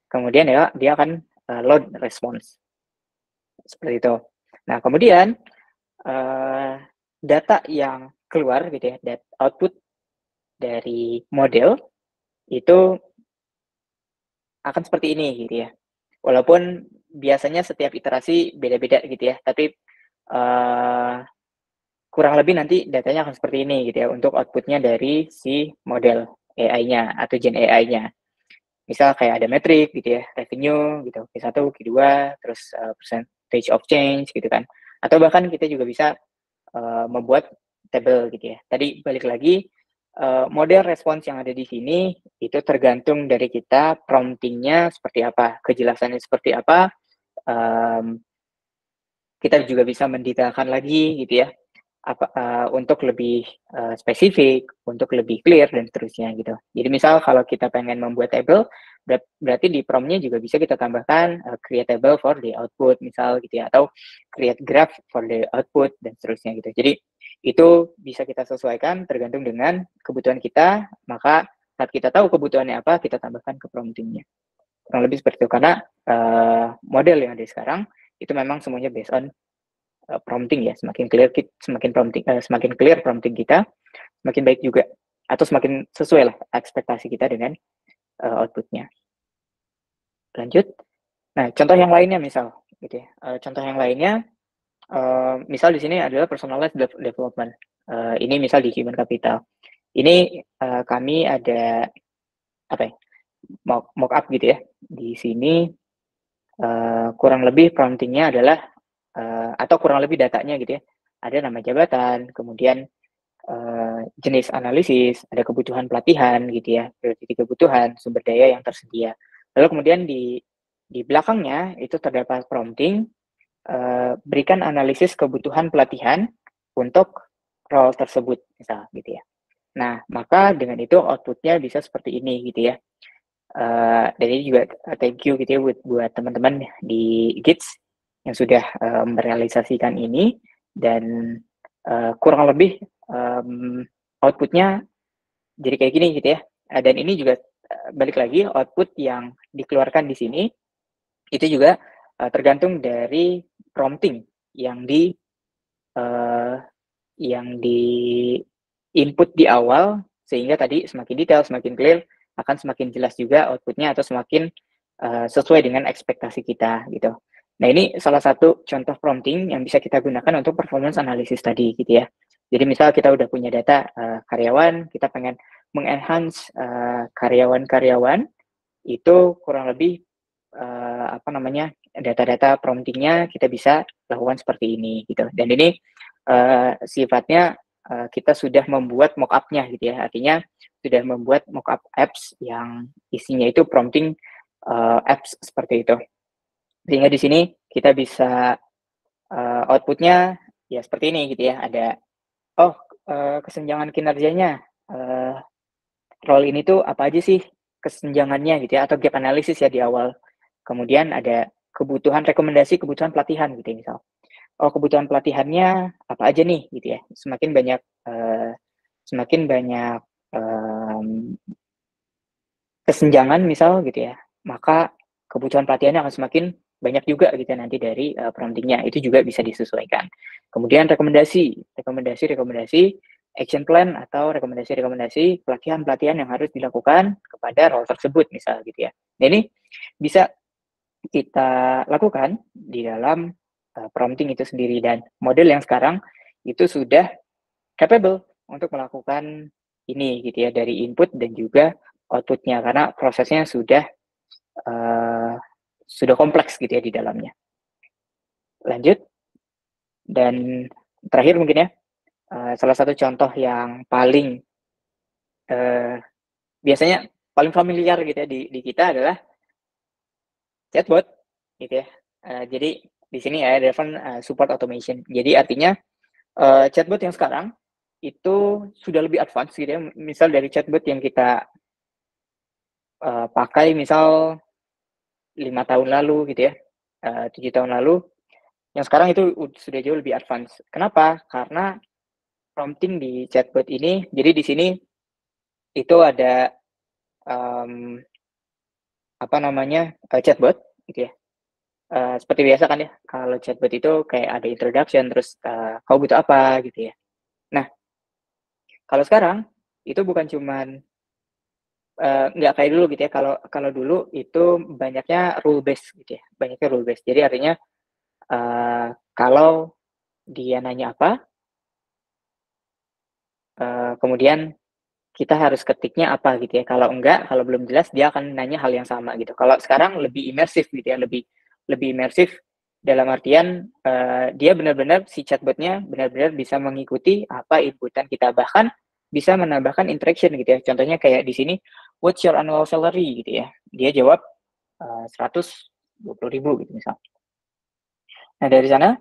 Kemudian dia akan load response seperti itu. Nah, kemudian data yang keluar gitu ya, output dari model itu akan seperti ini gitu ya. Walaupun biasanya setiap iterasi beda-beda gitu ya, tapi kurang lebih nanti datanya akan seperti ini gitu ya untuk outputnya dari si model AI-nya atau Gen AI-nya. Misal kayak ada metrik gitu ya, revenue gitu, Q1, Q2, terus percentage of change gitu kan. Atau bahkan kita juga bisa membuat table gitu ya. Tadi balik lagi, model respons yang ada di sini itu tergantung dari kita promptingnya seperti apa, kejelasannya seperti apa. Kita juga bisa mendetailkan lagi gitu ya, untuk lebih spesifik, untuk lebih clear dan seterusnya gitu. Jadi misal kalau kita pengen membuat table, berarti di prompt-nya juga bisa kita tambahkan create table for the output misal gitu ya, atau create graph for the output dan seterusnya gitu. Jadi itu bisa kita sesuaikan tergantung dengan kebutuhan kita, maka saat kita tahu kebutuhannya apa, kita tambahkan ke promptingnya. Kurang lebih seperti itu, karena model yang ada sekarang itu memang semuanya based on prompting ya. Semakin clear prompting kita, semakin baik juga, atau semakin sesuai lah ekspektasi kita dengan outputnya. Lanjut. Nah, contoh yang lainnya misal gitu ya. Contoh yang lainnya misal di sini adalah personalized development. Ini misal di human capital. Ini kami ada mock up gitu ya. Di sini kurang lebih promptingnya adalah atau kurang lebih datanya gitu ya. Ada nama jabatan, kemudian jenis analisis, ada kebutuhan pelatihan gitu ya, priority kebutuhan, sumber daya yang tersedia. Lalu kemudian di belakangnya itu terdapat prompting, berikan analisis kebutuhan pelatihan untuk role tersebut misal gitu ya. Nah, maka dengan itu outputnya bisa seperti ini gitu ya. Dan ini juga thank you gitu ya buat teman-teman di GITS yang sudah merealisasikan ini, dan kurang lebih outputnya jadi kayak gini gitu ya. Dan ini juga balik lagi output yang dikeluarkan di sini itu juga tergantung dari prompting yang di input di awal, sehingga tadi semakin detail, semakin clear, akan semakin jelas juga outputnya atau semakin sesuai dengan ekspektasi kita gitu. Nah, ini salah satu contoh prompting yang bisa kita gunakan untuk performance analysis tadi gitu ya. Jadi misal kita udah punya data karyawan, kita pengen mengenhance karyawan-karyawan, itu kurang lebih data-data promptingnya kita bisa lakukan seperti ini gitu. Dan ini sifatnya kita sudah membuat mockup-nya gitu ya. Artinya sudah membuat mockup apps yang isinya itu prompting apps seperti itu. Sehingga di sini kita bisa outputnya ya seperti ini gitu ya. Ada kesenjangan kinerjanya, role ini tuh apa aja sih kesenjangannya gitu ya, atau gap analysis ya di awal. Kemudian ada kebutuhan rekomendasi, kebutuhan pelatihan gitu ya misal. Kebutuhan pelatihannya apa aja nih gitu ya. Semakin banyak kesenjangan misal gitu ya, maka kebutuhan pelatihannya akan semakin banyak juga gitu ya, nanti dari promptingnya itu juga bisa disesuaikan. Kemudian rekomendasi, action plan atau rekomendasi pelatihan yang harus dilakukan kepada role tersebut misal gitu ya. Nah, ini bisa kita lakukan di dalam prompting itu sendiri, dan model yang sekarang itu sudah capable untuk melakukan ini gitu ya, dari input dan juga outputnya, karena prosesnya sudah kompleks gitu ya di dalamnya. Lanjut, dan terakhir mungkin ya, salah satu contoh yang paling biasanya paling familiar gitu ya di kita adalah chatbot gitu ya. Jadi di sini ya relevant support automation. Jadi artinya chatbot yang sekarang itu sudah lebih advance gitu ya. Misal dari chatbot yang kita pakai misal 5 tahun lalu gitu ya, 7 tahun lalu, yang sekarang itu sudah jauh lebih advance. Kenapa? Karena prompting di chatbot ini, jadi di sini itu ada chatbot gitu ya. Seperti biasa kan ya, kalau chatbot itu kayak ada introduction, terus kau butuh apa gitu ya. Nah, kalau sekarang itu bukan cuman nggak kayak dulu gitu ya. Kalau dulu itu banyaknya rule based gitu ya, banyaknya rule based. Jadi artinya kalau dia nanya apa, kemudian kita harus ketiknya apa gitu ya. Kalau belum jelas dia akan nanya hal yang sama gitu. Kalau sekarang lebih imersif gitu ya, lebih imersif dalam artian dia benar-benar, si chatbotnya benar-benar bisa mengikuti apa inputan kita, bahkan bisa menambahkan interaction gitu ya. Contohnya kayak di sini, what's your annual salary gitu ya. Dia jawab 120.000 gitu misal. Nah, dari sana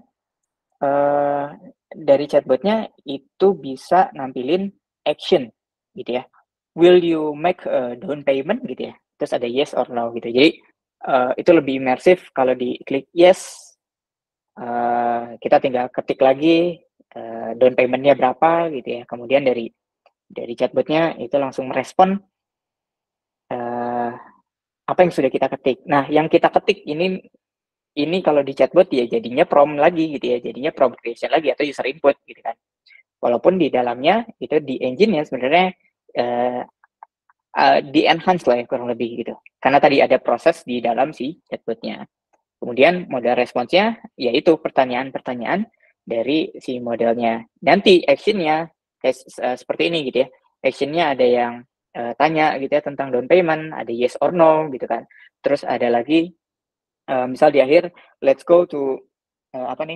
dari chatbotnya itu bisa nampilin action gitu ya. Will you make a down payment gitu ya. Terus ada yes or no gitu. Jadi itu lebih imersif. Kalau diklik yes, kita tinggal ketik lagi down payment-nya berapa gitu ya. Kemudian dari chatbotnya itu langsung merespon apa yang sudah kita ketik. Nah, yang kita ketik ini kalau di chatbot ya jadinya prompt lagi gitu ya, jadinya prompt creation lagi atau user input gitu kan. Walaupun di dalamnya itu di engine ya sebenarnya di enhance lah ya kurang lebih gitu. Karena tadi ada proses di dalam si chatbotnya. Kemudian model responsnya yaitu pertanyaan-pertanyaan dari si modelnya. Nanti actionnya kayak seperti ini gitu ya. Actionnya ada yang tanya gitu ya tentang down payment, ada yes or no gitu kan. Terus ada lagi misal di akhir let's go to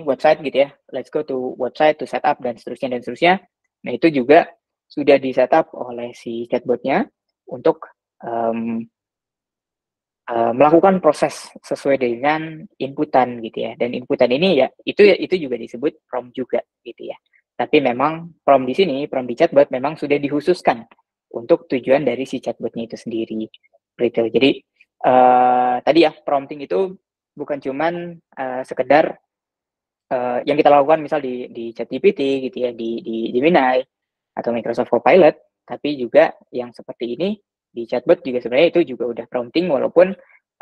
website gitu ya. Let's go to website to set up dan seterusnya. Nah, itu juga sudah di setup oleh si chatbotnya untuk melakukan proses sesuai dengan inputan gitu ya. Dan inputan ini ya itu juga disebut prompt juga gitu ya. Tapi memang prompt di chatbot memang sudah dikhususkan untuk tujuan dari si chatbotnya itu sendiri. Seperti itu. Jadi tadi ya, prompting itu bukan cuman sekedar yang kita lakukan misal di ChatGPT gitu ya, di Gemini atau Microsoft Copilot, tapi juga yang seperti ini di chatbot juga sebenarnya itu juga udah prompting, walaupun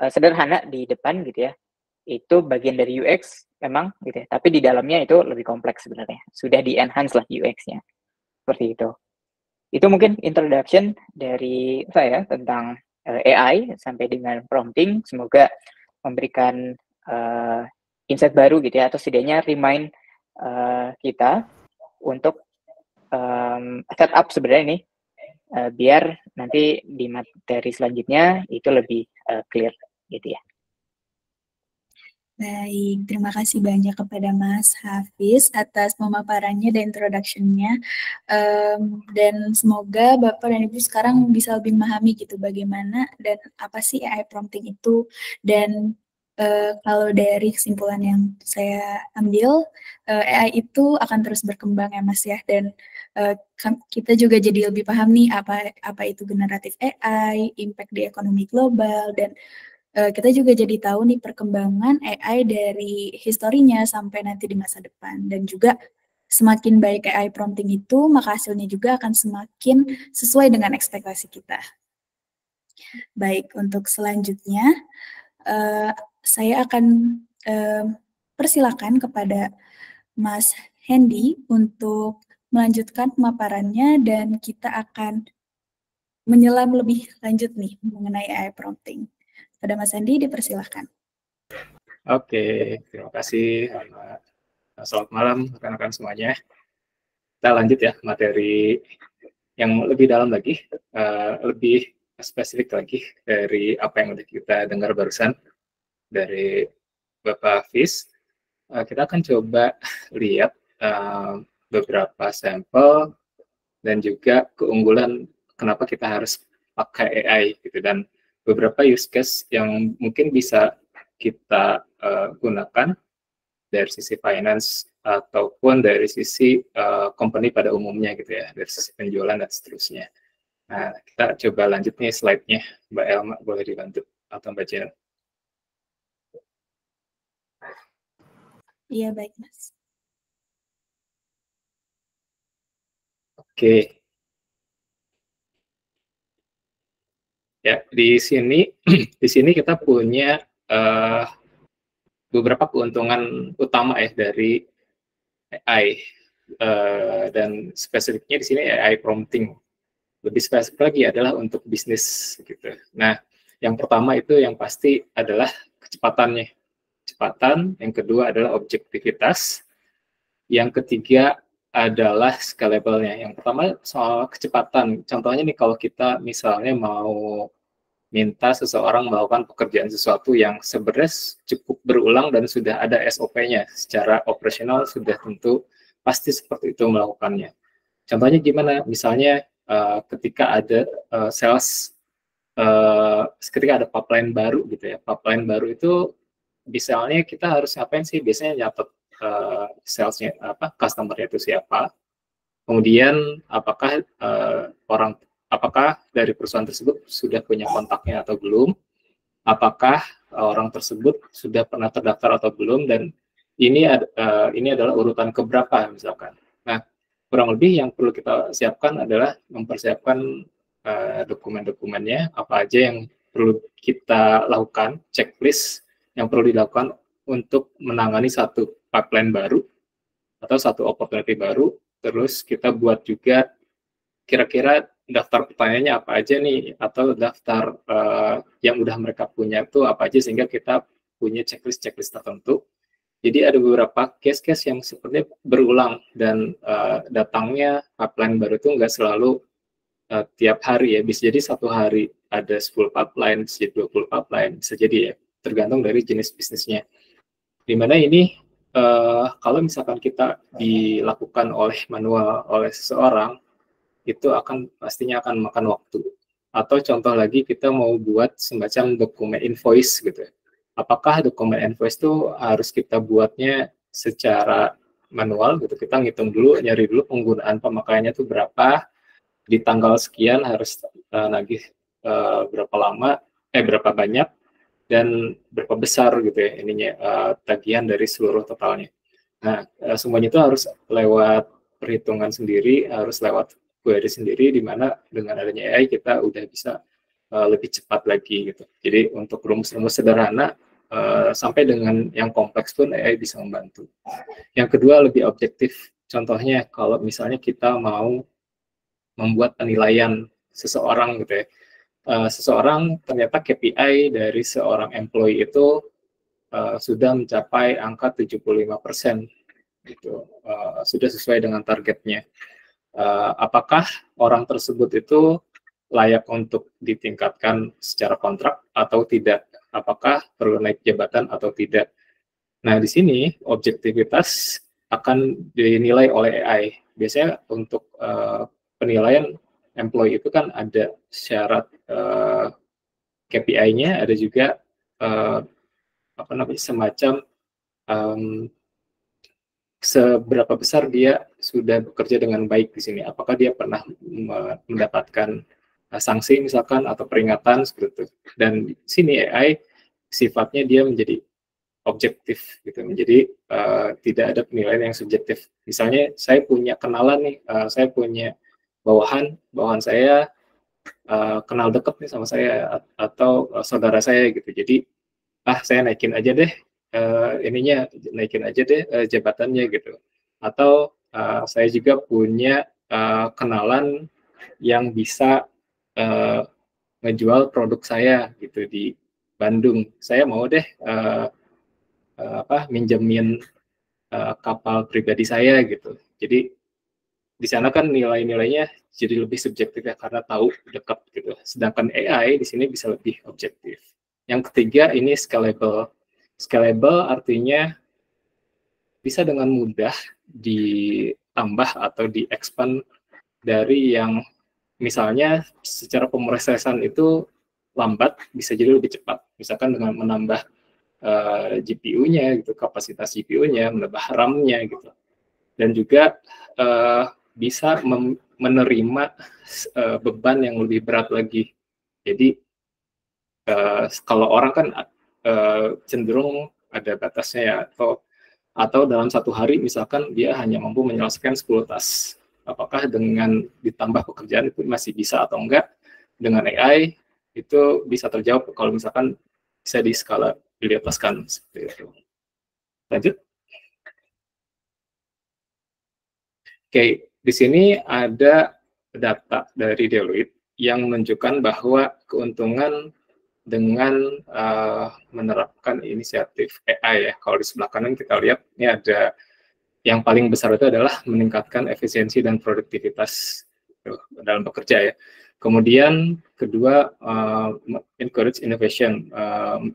sederhana di depan gitu ya, itu bagian dari UX memang gitu ya, tapi di dalamnya itu lebih kompleks sebenarnya, sudah di enhance lah UX-nya, seperti itu. Itu mungkin introduction dari saya tentang AI sampai dengan prompting. Semoga memberikan insight baru gitu ya, atau setidaknya remind kita untuk setup sebenarnya ini biar nanti di materi selanjutnya itu lebih clear gitu ya. Baik, terima kasih banyak kepada Mas Hafiz atas pemaparannya dan introduction-nya. Dan semoga Bapak dan Ibu sekarang bisa lebih memahami gitu bagaimana dan apa sih AI prompting itu. Dan kalau dari kesimpulan yang saya ambil, AI itu akan terus berkembang ya Mas ya. Dan kita juga jadi lebih paham nih apa itu generatif AI, impact di ekonomi global, dan kita juga jadi tahu nih perkembangan AI dari historinya sampai nanti di masa depan. Dan juga semakin baik AI prompting itu, maka hasilnya juga akan semakin sesuai dengan ekspektasi kita. Baik, untuk selanjutnya, saya akan persilakan kepada Mas Hendy untuk melanjutkan pemaparannya, dan kita akan menyelam lebih lanjut nih mengenai AI prompting. Pada Mas Hendy, dipersilahkan. Oke, terima kasih. Selamat malam rekan-rekan semuanya. Kita lanjut ya materi yang lebih dalam lagi, lebih spesifik lagi dari apa yang udah kita dengar barusan dari Bapak Hafiz. Kita akan coba lihat beberapa sampel dan juga keunggulan kenapa kita harus pakai AI gitu, dan beberapa use case yang mungkin bisa kita gunakan dari sisi finance ataupun dari sisi company pada umumnya gitu ya, dari sisi penjualan dan seterusnya. Nah, kita coba lanjut nih slide-nya. Mbak Elma, boleh dibantu atau Mbak Jen? Iya, baik Mas. Oke. Ya, di sini kita punya beberapa keuntungan utama ya dari AI, dan spesifiknya di sini AI prompting. Lebih spesifik lagi adalah untuk bisnis gitu. Nah, yang pertama itu yang pasti adalah kecepatannya. Kecepatan, yang kedua adalah objektivitas, yang ketiga adalah scalable-nya. Yang pertama soal kecepatan. Contohnya nih, kalau kita misalnya mau minta seseorang melakukan pekerjaan sesuatu yang sebenarnya cukup berulang dan sudah ada SOP-nya, secara operasional sudah tentu pasti seperti itu melakukannya. Contohnya gimana? Misalnya ketika ada sales, ketika ada pipeline baru gitu ya, pipeline baru itu misalnya kita harus ngapain sih? Biasanya nyatet salesnya apa, customer-nya itu siapa, kemudian apakah apakah dari perusahaan tersebut sudah punya kontaknya atau belum, apakah orang tersebut sudah pernah terdaftar atau belum, dan ini adalah urutan keberapa misalkan. Nah, kurang lebih yang perlu kita siapkan adalah mempersiapkan dokumen-dokumennya, apa aja yang perlu kita lakukan, checklist yang perlu dilakukan untuk menangani satu pipeline baru atau satu opportunity baru. Terus kita buat juga kira-kira daftar pertanyaannya apa aja nih, atau daftar yang udah mereka punya itu apa aja, sehingga kita punya checklist tertentu. Jadi ada beberapa case-case yang sepertinya berulang, dan datangnya pipeline baru itu nggak selalu tiap hari ya, bisa jadi satu hari ada 10 pipeline, bisa jadi 20 pipeline, bisa jadi ya, tergantung dari jenis bisnisnya. Dimana ini kalau misalkan kita dilakukan oleh manual oleh seseorang, itu pastinya akan makan waktu. Atau contoh lagi, kita mau buat semacam dokumen invoice gitu. Apakah dokumen invoice itu harus kita buatnya secara manual gitu, kita ngitung dulu, nyari dulu penggunaan pemakaiannya itu berapa, di tanggal sekian harus nagih berapa lama, berapa banyak dan berapa besar gitu ya ininya tagihan dari seluruh totalnya. Nah, semuanya itu harus lewat perhitungan sendiri, harus lewat query sendiri, di mana dengan adanya AI kita udah bisa lebih cepat lagi gitu. Jadi untuk rumus-rumus sederhana sampai dengan yang kompleks pun AI bisa membantu. Yang kedua lebih objektif. Contohnya kalau misalnya kita mau membuat penilaian seseorang gitu ya. Seseorang ternyata KPI dari seorang employee itu sudah mencapai angka 75% gitu. Sudah sesuai dengan targetnya. Apakah orang tersebut itu layak untuk ditingkatkan secara kontrak atau tidak? Apakah perlu naik jabatan atau tidak? Nah, di sini objektivitas akan dinilai oleh AI. Biasanya untuk penilaian employee itu kan ada syarat KPI-nya, ada juga semacam seberapa besar dia sudah bekerja dengan baik di sini. Apakah dia pernah mendapatkan sanksi misalkan atau peringatan seperti itu. Dan di sini AI sifatnya dia menjadi objektif gitu, menjadi tidak ada penilaian yang subjektif. Misalnya saya punya kenalan nih, saya punya bawahan saya kenal dekat nih sama saya atau saudara saya gitu. Jadi saya naikin aja deh jabatannya gitu. Atau saya juga punya kenalan yang bisa ngejual produk saya gitu di Bandung. Saya mau deh minjemin kapal pribadi saya gitu. Jadi di sana kan nilai-nilainya jadi lebih subjektif ya karena tahu dekat gitu. Sedangkan AI di sini bisa lebih objektif. Yang ketiga ini scalable. Scalable artinya bisa dengan mudah ditambah atau di-expand dari yang misalnya secara pemrosesan itu lambat bisa jadi lebih cepat. Misalkan dengan menambah GPU-nya gitu, kapasitas GPU-nya, menambah RAM-nya gitu. Dan juga bisa menerima beban yang lebih berat lagi. Jadi kalau orang kan cenderung ada batasnya ya, atau dalam satu hari misalkan dia hanya mampu menyelesaikan 10 task. Apakah dengan ditambah pekerjaan itu masih bisa atau enggak? Dengan AI itu bisa terjawab kalau misalkan bisa di skala dilihatkan seperti itu. Lanjut. Oke, di sini ada data dari Deloitte yang menunjukkan bahwa keuntungan dengan menerapkan inisiatif AI ya. Kalau di sebelah kanan kita lihat ini ada yang paling besar itu adalah meningkatkan efisiensi dan produktivitas dalam bekerja ya. Kemudian kedua encourage innovation,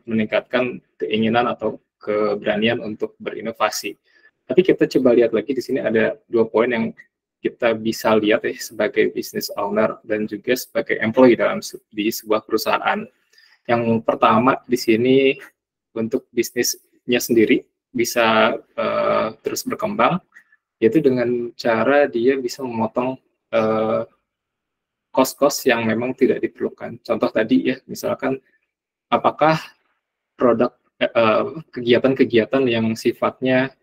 meningkatkan keinginan atau keberanian untuk berinovasi. Tapi kita coba lihat lagi di sini ada 2 poin yang kita bisa lihat ya sebagai business owner dan juga sebagai employee di sebuah perusahaan. Yang pertama di sini untuk bisnisnya sendiri bisa terus berkembang, yaitu dengan cara dia bisa memotong cost-cost yang memang tidak diperlukan. Contoh tadi ya, misalkan apakah produk kegiatan-kegiatan yang sifatnya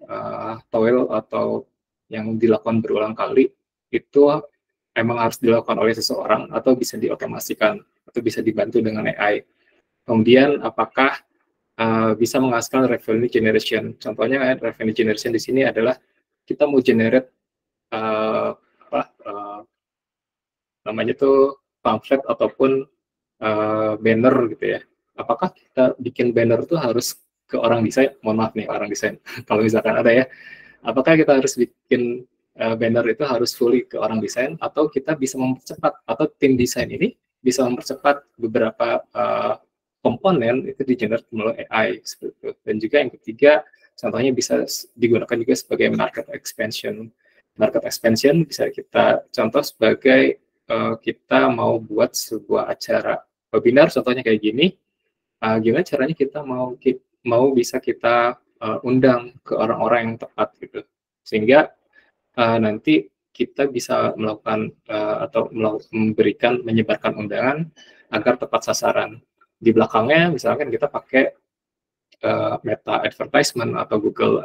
toil atau yang dilakukan berulang kali itu emang harus dilakukan oleh seseorang atau bisa diotomasikan atau bisa dibantu dengan AI. Kemudian apakah bisa menghasilkan revenue generation. Contohnya revenue generation di sini adalah kita mau generate namanya tuh pamflet ataupun banner gitu ya. Apakah kita bikin banner tuh harus ke orang desain? Mohon maaf nih orang desain. Kalau misalkan ada ya, apakah kita harus bikin banner itu harus fully ke orang desain atau kita bisa mempercepat atau tim desain ini bisa mempercepat beberapa komponen itu di-generate melalui AI seperti itu. Dan juga yang ketiga, contohnya bisa digunakan juga sebagai market expansion. Market expansion bisa kita contoh sebagai kita mau buat sebuah acara webinar, contohnya kayak gini. Gimana caranya kita mau bisa kita undang ke orang-orang yang tepat gitu, sehingga nanti kita bisa melakukan atau menyebarkan undangan agar tepat sasaran. Di belakangnya misalkan kita pakai Meta advertisement atau Google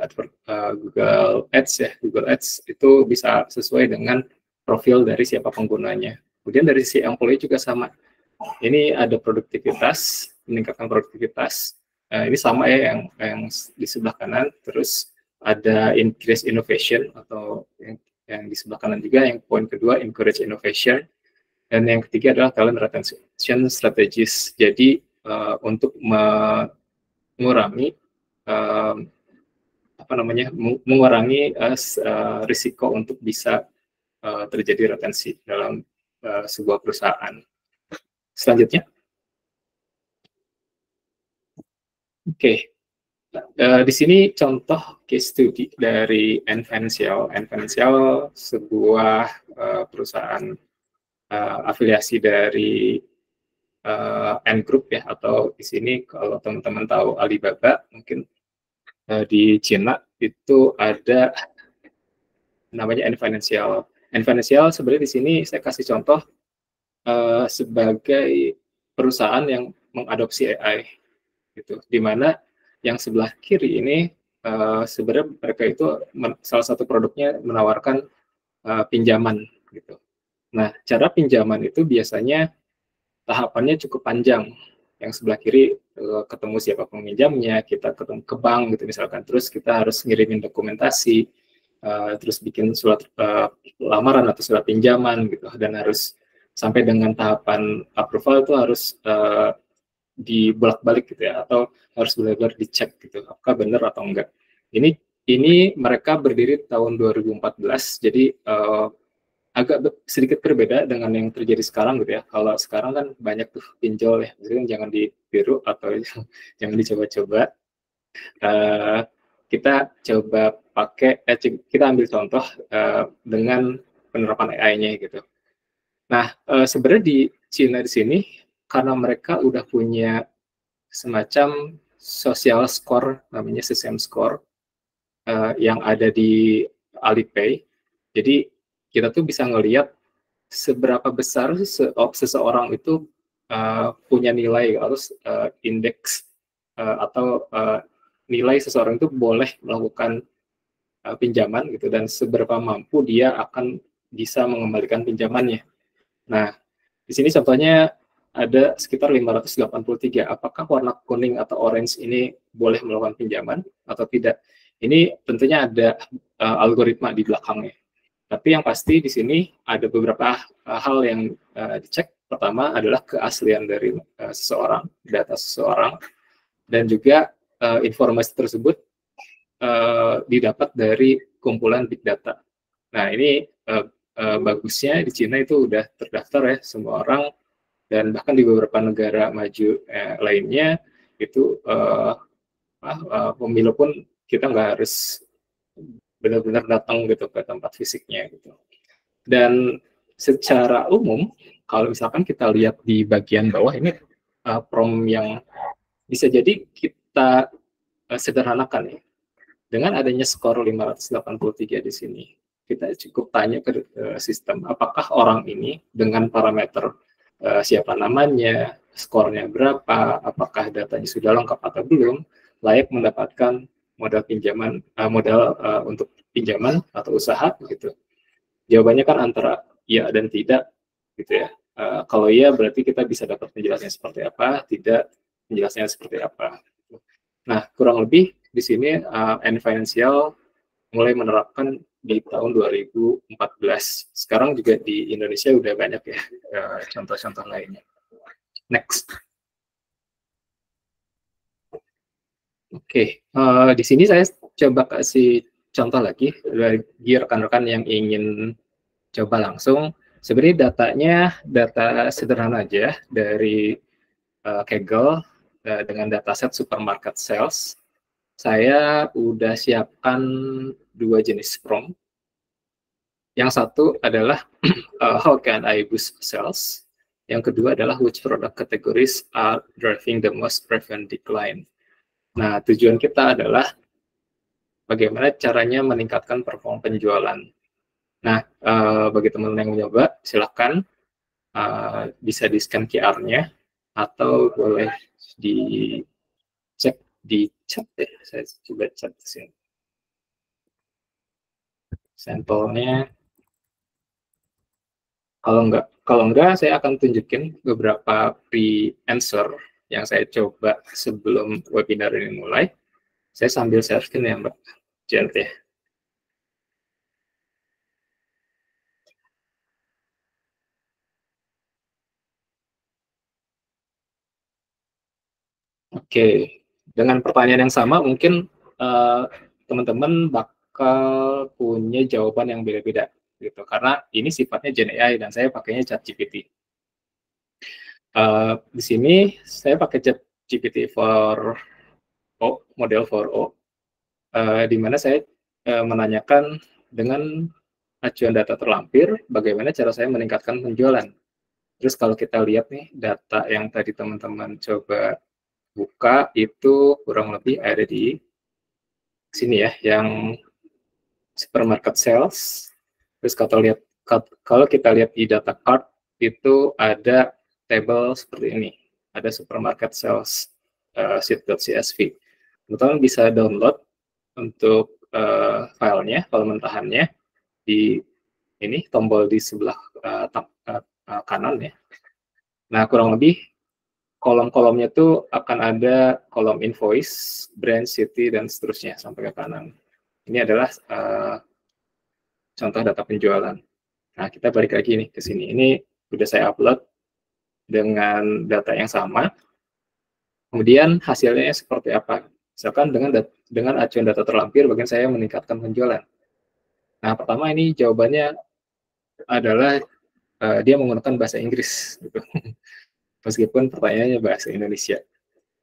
Ads ya, Google Ads itu bisa sesuai dengan profil dari siapa penggunanya. Kemudian dari si employee juga sama. Ini ada produktivitas, meningkatkan produktivitas. Ini sama ya yang di sebelah kanan. Terus ada increase innovation atau yang di sebelah kanan juga. Yang poin kedua encourage innovation. Dan yang ketiga adalah talent retention strategies. Jadi untuk mengurangi risiko untuk bisa terjadi retensi dalam sebuah perusahaan. Selanjutnya, oke. Di sini contoh case study dari N-Financial. N-Financial sebuah perusahaan afiliasi dari N Group ya, atau di sini kalau teman-teman tahu Alibaba, mungkin di Cina itu ada namanya N-Financial. N-Financial sebenarnya di sini saya kasih contoh sebagai perusahaan yang mengadopsi AI, gitu. Dimana yang sebelah kiri ini sebenarnya mereka itu salah satu produknya menawarkan pinjaman, gitu. Nah, cara pinjaman itu biasanya tahapannya cukup panjang. Yang sebelah kiri ketemu siapa peminjamnya, kita ketemu ke bank gitu misalkan, terus kita harus ngirimin dokumentasi, terus bikin surat lamaran atau surat pinjaman gitu, dan harus sampai dengan tahapan approval itu harus dibolak-balik gitu ya, atau harus benar-benar dicek gitu apakah benar atau enggak. Ini mereka berdiri tahun 2014, jadi agak sedikit berbeda dengan yang terjadi sekarang gitu ya. Kalau sekarang kan banyak tuh pinjol ya, jadi jangan ditiru atau jangan dicoba-coba. Kita coba pakai, kita ambil contoh dengan penerapan AI-nya gitu. Nah, sebenarnya di Cina di sini karena mereka udah punya semacam social score, namanya CCM score, yang ada di Alipay. Jadi kita tuh bisa ngelihat seberapa besar seseorang itu punya nilai atau indeks atau nilai seseorang itu boleh melakukan pinjaman gitu, dan seberapa mampu dia akan bisa mengembalikan pinjamannya. Nah, di sini contohnya ada sekitar 583. Apakah warna kuning atau orange ini boleh melakukan pinjaman atau tidak? Ini tentunya ada algoritma di belakangnya. Tapi yang pasti di sini ada beberapa hal yang dicek. Pertama adalah keaslian dari seseorang, data seseorang, dan juga informasi tersebut didapat dari kumpulan big data. Nah, ini bagusnya di Cina itu udah terdaftar ya semua orang, dan bahkan di beberapa negara maju lainnya itu pemilu pun kita nggak harus benar-benar datang gitu ke tempat fisiknya gitu. Dan secara umum kalau misalkan kita lihat di bagian bawah ini prompt yang bisa jadi kita sederhanakan ya. Dengan adanya skor 583 di sini, kita cukup tanya ke sistem apakah orang ini dengan parameter siapa namanya, skornya berapa, apakah datanya sudah lengkap atau belum, layak mendapatkan modal pinjaman, untuk pinjaman atau usaha gitu. Jawabannya kan antara ya dan tidak gitu ya. Kalau iya berarti kita bisa dapat penjelasannya seperti apa, tidak penjelasannya seperti apa. Nah, kurang lebih di sini N-Financial mulai menerapkan di tahun 2014. Sekarang juga di Indonesia udah banyak ya contoh-contoh lainnya. Next. Oke, di sini saya coba kasih contoh lagi bagi rekan-rekan yang ingin coba langsung. Sebenarnya data sederhana aja dari Kaggle dengan dataset supermarket sales. Saya udah siapkan 2 jenis prompt. Yang satu adalah how can I boost sales? Yang kedua adalah which product categories are driving the most prevalent decline. Nah, tujuan kita adalah bagaimana caranya meningkatkan performa penjualan. Nah, bagi teman-teman yang mencoba, silakan bisa di scan QR-nya atau boleh dicek di chat ya. Saya coba chat di sini. Sampelnya. Kalau enggak saya akan tunjukin beberapa pre-answer yang saya coba sebelum webinar ini mulai. Saya sambil share screen ya Mbak Janet ya. Oke, dengan pertanyaan yang sama mungkin teman-teman bakal punya jawaban yang beda-beda gitu karena ini sifatnya Gen AI dan saya pakainya ChatGPT. Di sini saya pakai ChatGPT 4o, model 4o, di mana saya menanyakan dengan acuan data terlampir, bagaimana cara saya meningkatkan penjualan. Terus kalau kita lihat nih, data yang tadi teman-teman coba buka, itu kurang lebih ada di sini ya, yang supermarket sales. Terus kalau kita lihat di data card, itu ada table seperti ini. Ada supermarket sales sheet.csv. Teman-teman bisa download untuk filenya, file mentahannya, di ini tombol di sebelah kanan ya. Nah, kurang lebih kolom-kolomnya tuh akan ada kolom invoice, brand, city, dan seterusnya sampai ke kanan. Ini adalah contoh data penjualan. Nah, kita balik lagi nih ke sini. Ini sudah saya upload dengan data yang sama. Kemudian hasilnya seperti apa? Misalkan dengan acuan data terlampir, bagian saya meningkatkan penjualan. Nah, pertama ini jawabannya adalah dia menggunakan bahasa Inggris, gitu. Meskipun pertanyaannya bahasa Indonesia.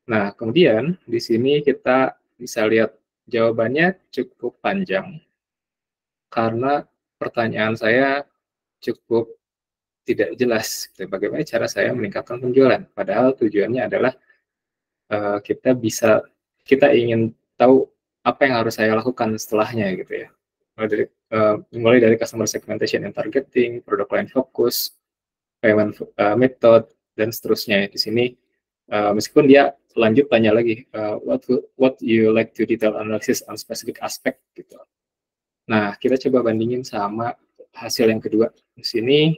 Nah, kemudian di sini kita bisa lihat jawabannya cukup panjang karena pertanyaan saya cukup tidak jelas. Bagaimana cara saya meningkatkan penjualan? Padahal tujuannya adalah kita ingin tahu apa yang harus saya lakukan setelahnya gitu ya. Mulai dari customer segmentation and targeting, product line focus, payment method, dan seterusnya. Di sini meskipun dia lanjut tanya lagi what you like to detail analysis on specific aspect gitu. Nah, kita coba bandingin sama hasil yang kedua. Di sini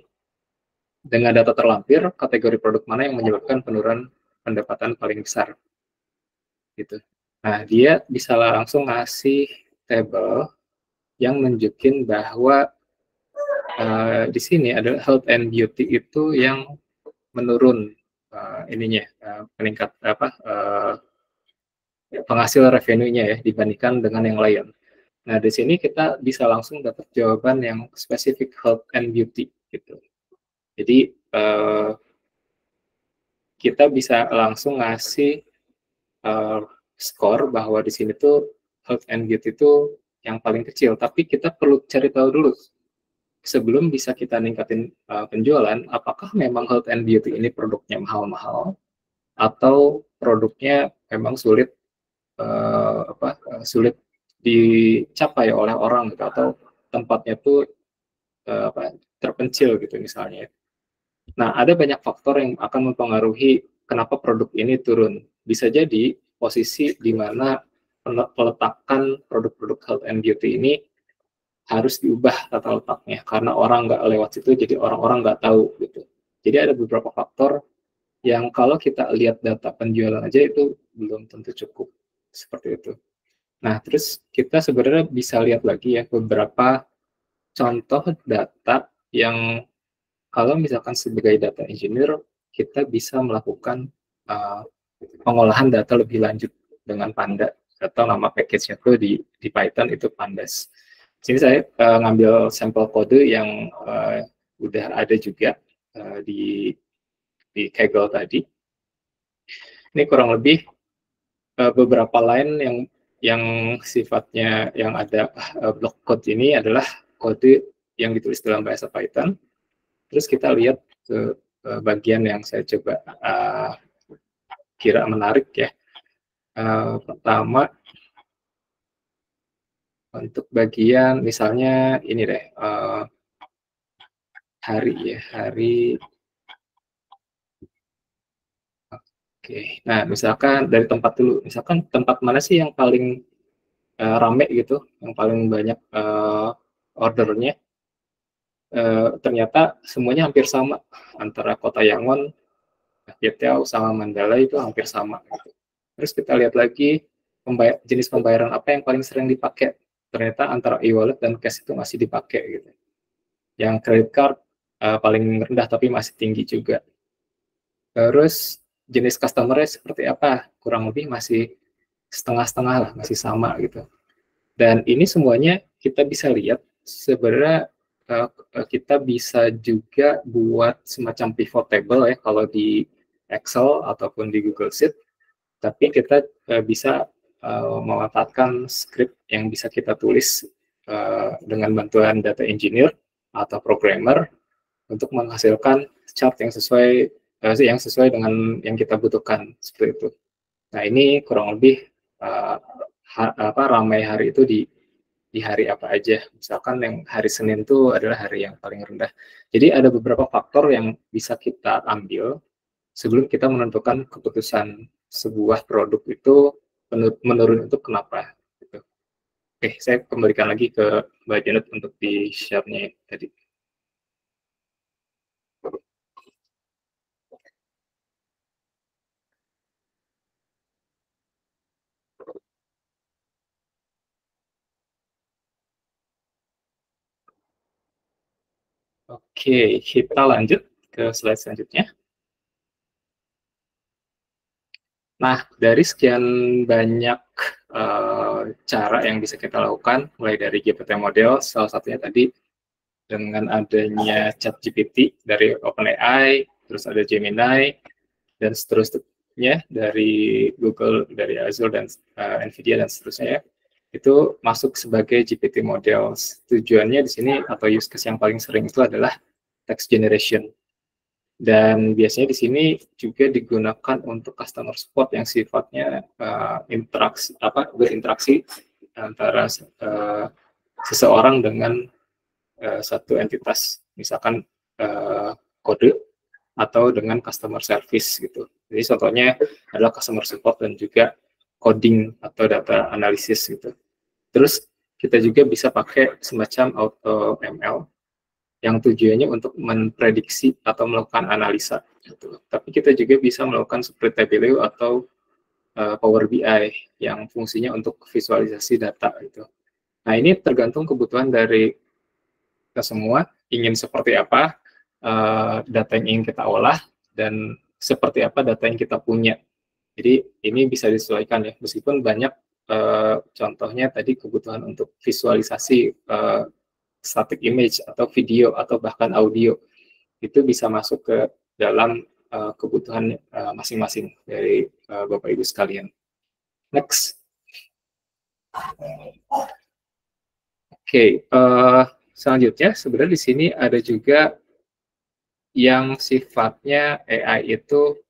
dengan data terlampir, kategori produk mana yang menyebabkan penurunan pendapatan paling besar gitu. Nah, dia bisa langsung ngasih table yang menunjukin bahwa di sini adalah health and beauty itu yang menurun meningkat penghasil revenue-nya ya dibandingkan dengan yang lain. Nah, di sini kita bisa langsung dapat jawaban yang spesifik health and beauty gitu. Jadi kita bisa langsung ngasih skor bahwa di sini tuh health and beauty itu yang paling kecil, tapi kita perlu cari tahu dulu sebelum bisa kita ningkatin penjualan, apakah memang health and beauty ini produknya mahal-mahal atau produknya memang sulit sulit dicapai oleh orang gitu, atau tempatnya tuh terpencil gitu misalnya. Nah, ada banyak faktor yang akan mempengaruhi kenapa produk ini turun. Bisa jadi posisi di mana peletakan produk-produk health and beauty ini harus diubah tata letaknya karena orang nggak lewat situ, jadi orang-orang nggak tahu gitu. Jadi ada beberapa faktor yang kalau kita lihat data penjualan aja itu belum tentu cukup seperti itu. Nah, terus kita sebenarnya bisa lihat lagi ya beberapa contoh data yang kalau misalkan sebagai data engineer kita bisa melakukan pengolahan data lebih lanjut dengan Panda atau nama package-nya tuh di Python itu Pandas. Sini saya ngambil sampel kode yang udah ada juga di Kaggle tadi. Ini kurang lebih beberapa line yang sifatnya yang ada block code ini adalah kode yang ditulis dalam bahasa Python. Terus kita lihat ke bagian yang saya coba kira menarik ya. Pertama, untuk bagian misalnya ini deh, hari Oke, nah misalkan dari tempat dulu, misalkan tempat mana sih yang paling rame gitu, yang paling banyak ordernya? Ternyata semuanya hampir sama antara Kota Yangon, Viettel sama Mandala itu hampir sama. Gitu. Terus kita lihat lagi jenis pembayaran apa yang paling sering dipakai. Ternyata antara e-wallet dan cash itu masih dipakai gitu. Yang credit card paling rendah tapi masih tinggi juga. Terus jenis customer-nya seperti apa? Kurang lebih masih setengah-setengah lah, masih sama gitu. Dan ini semuanya kita bisa lihat sebenarnya kita bisa juga buat semacam pivot table ya kalau di Excel ataupun di Google Sheet, tapi kita bisa memanfaatkan script yang bisa kita tulis dengan bantuan data engineer atau programmer untuk menghasilkan chart yang sesuai dengan yang kita butuhkan seperti itu. Nah ini kurang lebih ramai hari itu di hari apa aja. Misalkan yang hari Senin itu adalah hari yang paling rendah. Jadi ada beberapa faktor yang bisa kita ambil sebelum kita menentukan keputusan sebuah produk itu menurun itu kenapa. Gitu. Oke, saya kembalikan lagi ke Mbak Janet untuk di share-nya tadi. Oke, kita lanjut ke slide selanjutnya. Nah, dari sekian banyak cara yang bisa kita lakukan, mulai dari GPT model, salah satunya tadi dengan adanya ChatGPT dari OpenAI, terus ada Gemini, dan seterusnya dari Google, dari Azure, dan NVIDIA, dan seterusnya ya. Itu masuk sebagai GPT model. Tujuannya di sini atau use case yang paling sering itu adalah text generation. Dan biasanya di sini juga digunakan untuk customer support yang sifatnya berinteraksi antara seseorang dengan satu entitas, misalkan kode atau dengan customer service gitu. Jadi contohnya adalah customer support dan juga coding atau data analisis gitu. Terus kita juga bisa pakai semacam auto ML yang tujuannya untuk memprediksi atau melakukan analisa. Gitu. Tapi kita juga bisa melakukan seperti Tableau atau Power BI yang fungsinya untuk visualisasi data. Gitu. Nah ini tergantung kebutuhan dari kita semua, ingin seperti apa data yang ingin kita olah, dan seperti apa data yang kita punya. Jadi ini bisa disesuaikan ya, meskipun banyak contohnya tadi kebutuhan untuk visualisasi static image atau video atau bahkan audio itu bisa masuk ke dalam kebutuhan masing-masing dari Bapak Ibu sekalian. Next. Oke, selanjutnya sebenarnya di sini ada juga yang sifatnya AI itu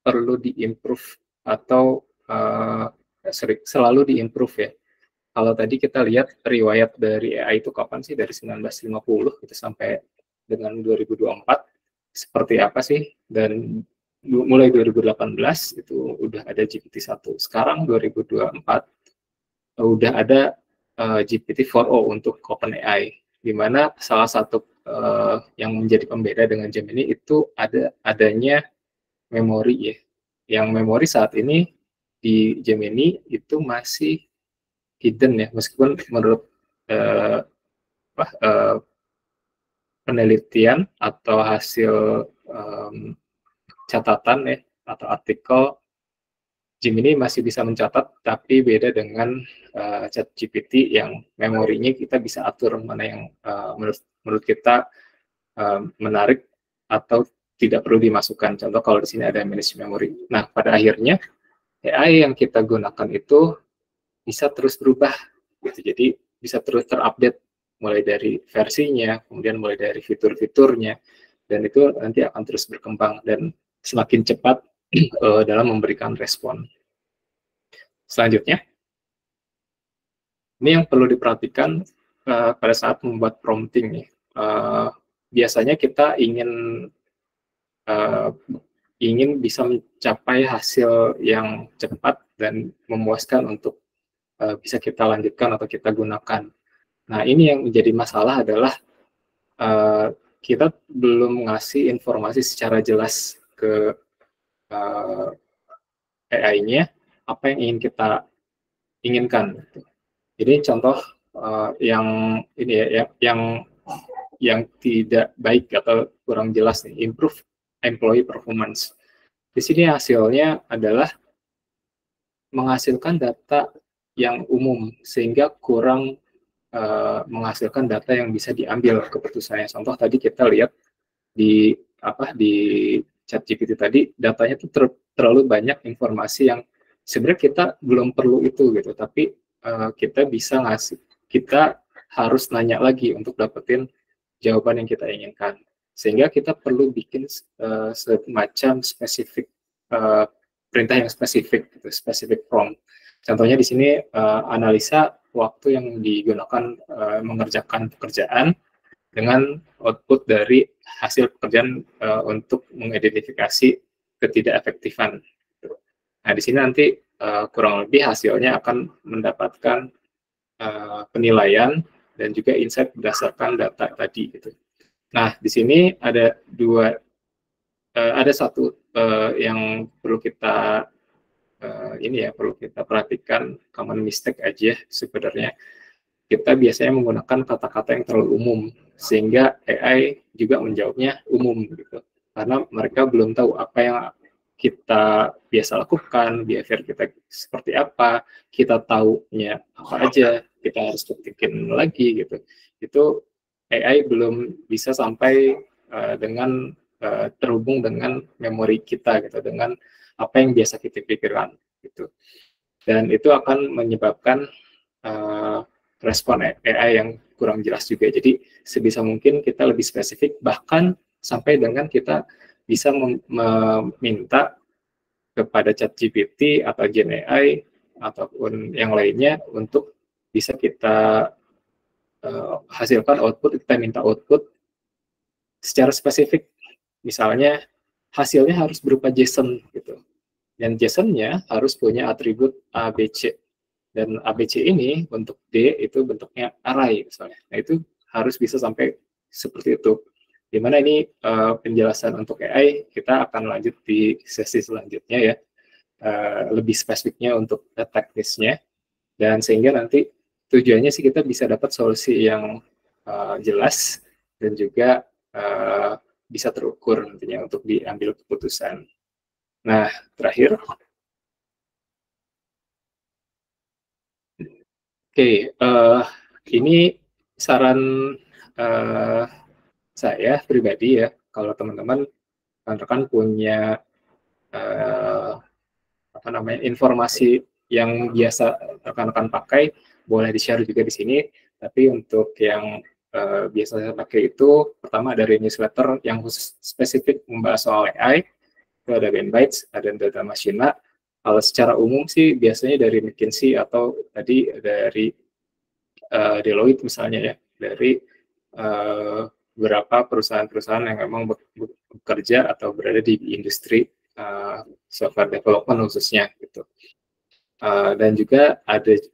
perlu diimprove atau selalu diimprove ya. Kalau tadi kita lihat riwayat dari AI itu kapan sih, dari 1950 gitu sampai dengan 2024 seperti apa sih, dan mulai 2018 itu udah ada GPT-1. Sekarang 2024 udah ada GPT-4o untuk OpenAI, di mana salah satu yang menjadi pembeda dengan Gemini itu adanya memori ya. Yang memori saat ini di Gemini itu masih hidden ya, meskipun menurut penelitian atau hasil catatan ya atau artikel, Gemini masih bisa mencatat, tapi beda dengan ChatGPT yang memorinya kita bisa atur mana yang menurut kita menarik atau tidak perlu dimasukkan. Contoh kalau di sini ada manage memory. Nah, pada akhirnya AI yang kita gunakan itu bisa terus berubah gitu. Jadi bisa terus terupdate mulai dari versinya, kemudian mulai dari fitur-fiturnya, dan itu nanti akan terus berkembang dan semakin cepat dalam memberikan respon. Selanjutnya, ini yang perlu diperhatikan pada saat membuat prompting nih. Biasanya kita ingin ingin bisa mencapai hasil yang cepat dan memuaskan untuk bisa kita lanjutkan atau kita gunakan. Nah, ini yang menjadi masalah adalah kita belum ngasih informasi secara jelas ke AI-nya apa yang ingin kita inginkan. Jadi contoh yang ini ya, yang tidak baik atau kurang jelas nih, improve employee performance. Di sini hasilnya adalah menghasilkan data yang umum sehingga kurang menghasilkan data yang bisa diambil keputusannya. Contoh tadi kita lihat di ChatGPT tadi, datanya itu terlalu banyak informasi yang sebenarnya kita belum perlu itu gitu, tapi kita bisa kita harus nanya lagi untuk dapetin jawaban yang kita inginkan. Sehingga kita perlu bikin semacam spesifik perintah yang spesifik, gitu, spesifik prompt. Contohnya di sini analisa waktu yang digunakan mengerjakan pekerjaan dengan output dari hasil pekerjaan untuk mengidentifikasi ketidakefektifan. Nah, di sini nanti kurang lebih hasilnya akan mendapatkan penilaian dan juga insight berdasarkan data tadi. Gitu. Nah, di sini ada satu yang perlu kita perlu kita perhatikan, common mistake aja sebenarnya. Kita biasanya menggunakan kata-kata yang terlalu umum, sehingga AI juga menjawabnya umum gitu. Karena mereka belum tahu apa yang kita biasa lakukan, behavior kita seperti apa, kita taunya apa aja, kita harus ketikin lagi gitu. Itu AI belum bisa sampai dengan terhubung dengan memori kita gitu, dengan apa yang biasa kita pikirkan gitu. Dan itu akan menyebabkan respon AI yang kurang jelas juga. Jadi sebisa mungkin kita lebih spesifik, bahkan sampai dengan kita bisa meminta kepada ChatGPT atau GenAI ataupun yang lainnya untuk bisa kita hasilkan output, kita minta output secara spesifik. Misalnya hasilnya harus berupa JSON gitu. Dan JSON-nya harus punya atribut ABC. Dan ABC ini untuk D itu bentuknya array misalnya. Nah, itu harus bisa sampai seperti itu. Di mana ini penjelasan untuk AI kita akan lanjut di sesi selanjutnya ya. Lebih spesifiknya untuk teknisnya. Dan sehingga nanti tujuannya sih kita bisa dapat solusi yang jelas dan juga bisa terukur nantinya untuk diambil keputusan. Nah, terakhir. Oke, ini saran saya pribadi ya, kalau teman-teman rekan-rekan punya informasi yang biasa rekan-rekan pakai, boleh di-share juga di sini. Tapi untuk yang biasa saya pakai itu, pertama dari newsletter yang khusus spesifik membahas soal AI, itu ada BandBytes, ada Data Machina. Kalau secara umum sih biasanya dari McKinsey atau tadi dari Deloitte misalnya ya, dari beberapa perusahaan-perusahaan yang memang bekerja atau berada di industri software development khususnya gitu. Dan juga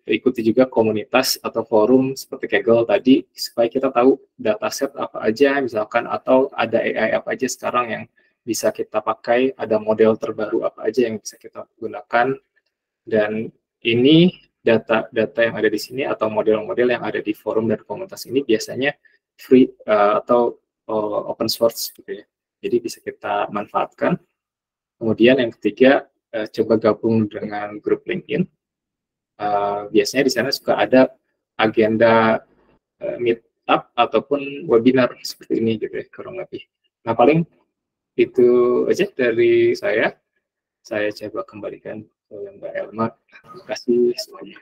ikuti juga komunitas atau forum seperti Kaggle tadi supaya kita tahu dataset apa aja misalkan, atau ada AI apa aja sekarang yang bisa kita pakai, ada model terbaru apa aja yang bisa kita gunakan. Dan ini data-data yang ada di sini atau model-model yang ada di forum dan komunitas ini biasanya free atau open source gitu ya. Jadi bisa kita manfaatkan. Kemudian yang ketiga, coba gabung dengan grup LinkedIn. Biasanya di sana suka ada agenda meetup ataupun webinar seperti ini gitu ya, kurang lebih. Nah, paling itu aja dari saya. Saya coba kembalikan ke Mbak Elma. Terima kasih semuanya.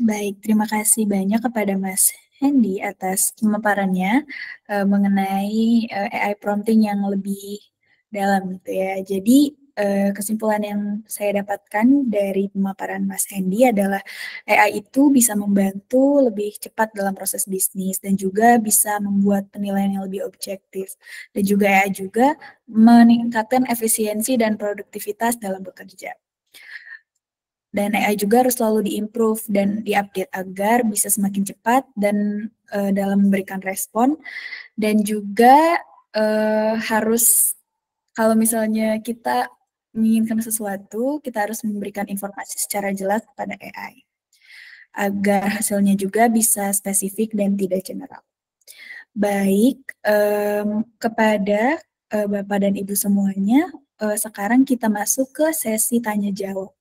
Baik, terima kasih banyak kepada Mas Hendy atas pemaparannya mengenai AI prompting yang lebih dalam gitu ya. Jadi kesimpulan yang saya dapatkan dari pemaparan Mas Hendy adalah AI itu bisa membantu lebih cepat dalam proses bisnis dan juga bisa membuat penilaian yang lebih objektif. Dan juga AI juga meningkatkan efisiensi dan produktivitas dalam bekerja. Dan AI juga harus selalu diimprove dan diupdate agar bisa semakin cepat dan dalam memberikan respon. Dan juga harus, kalau misalnya kita menginginkan sesuatu, kita harus memberikan informasi secara jelas kepada AI agar hasilnya juga bisa spesifik dan tidak general. Baik, kepada Bapak dan Ibu semuanya, sekarang kita masuk ke sesi tanya jawab.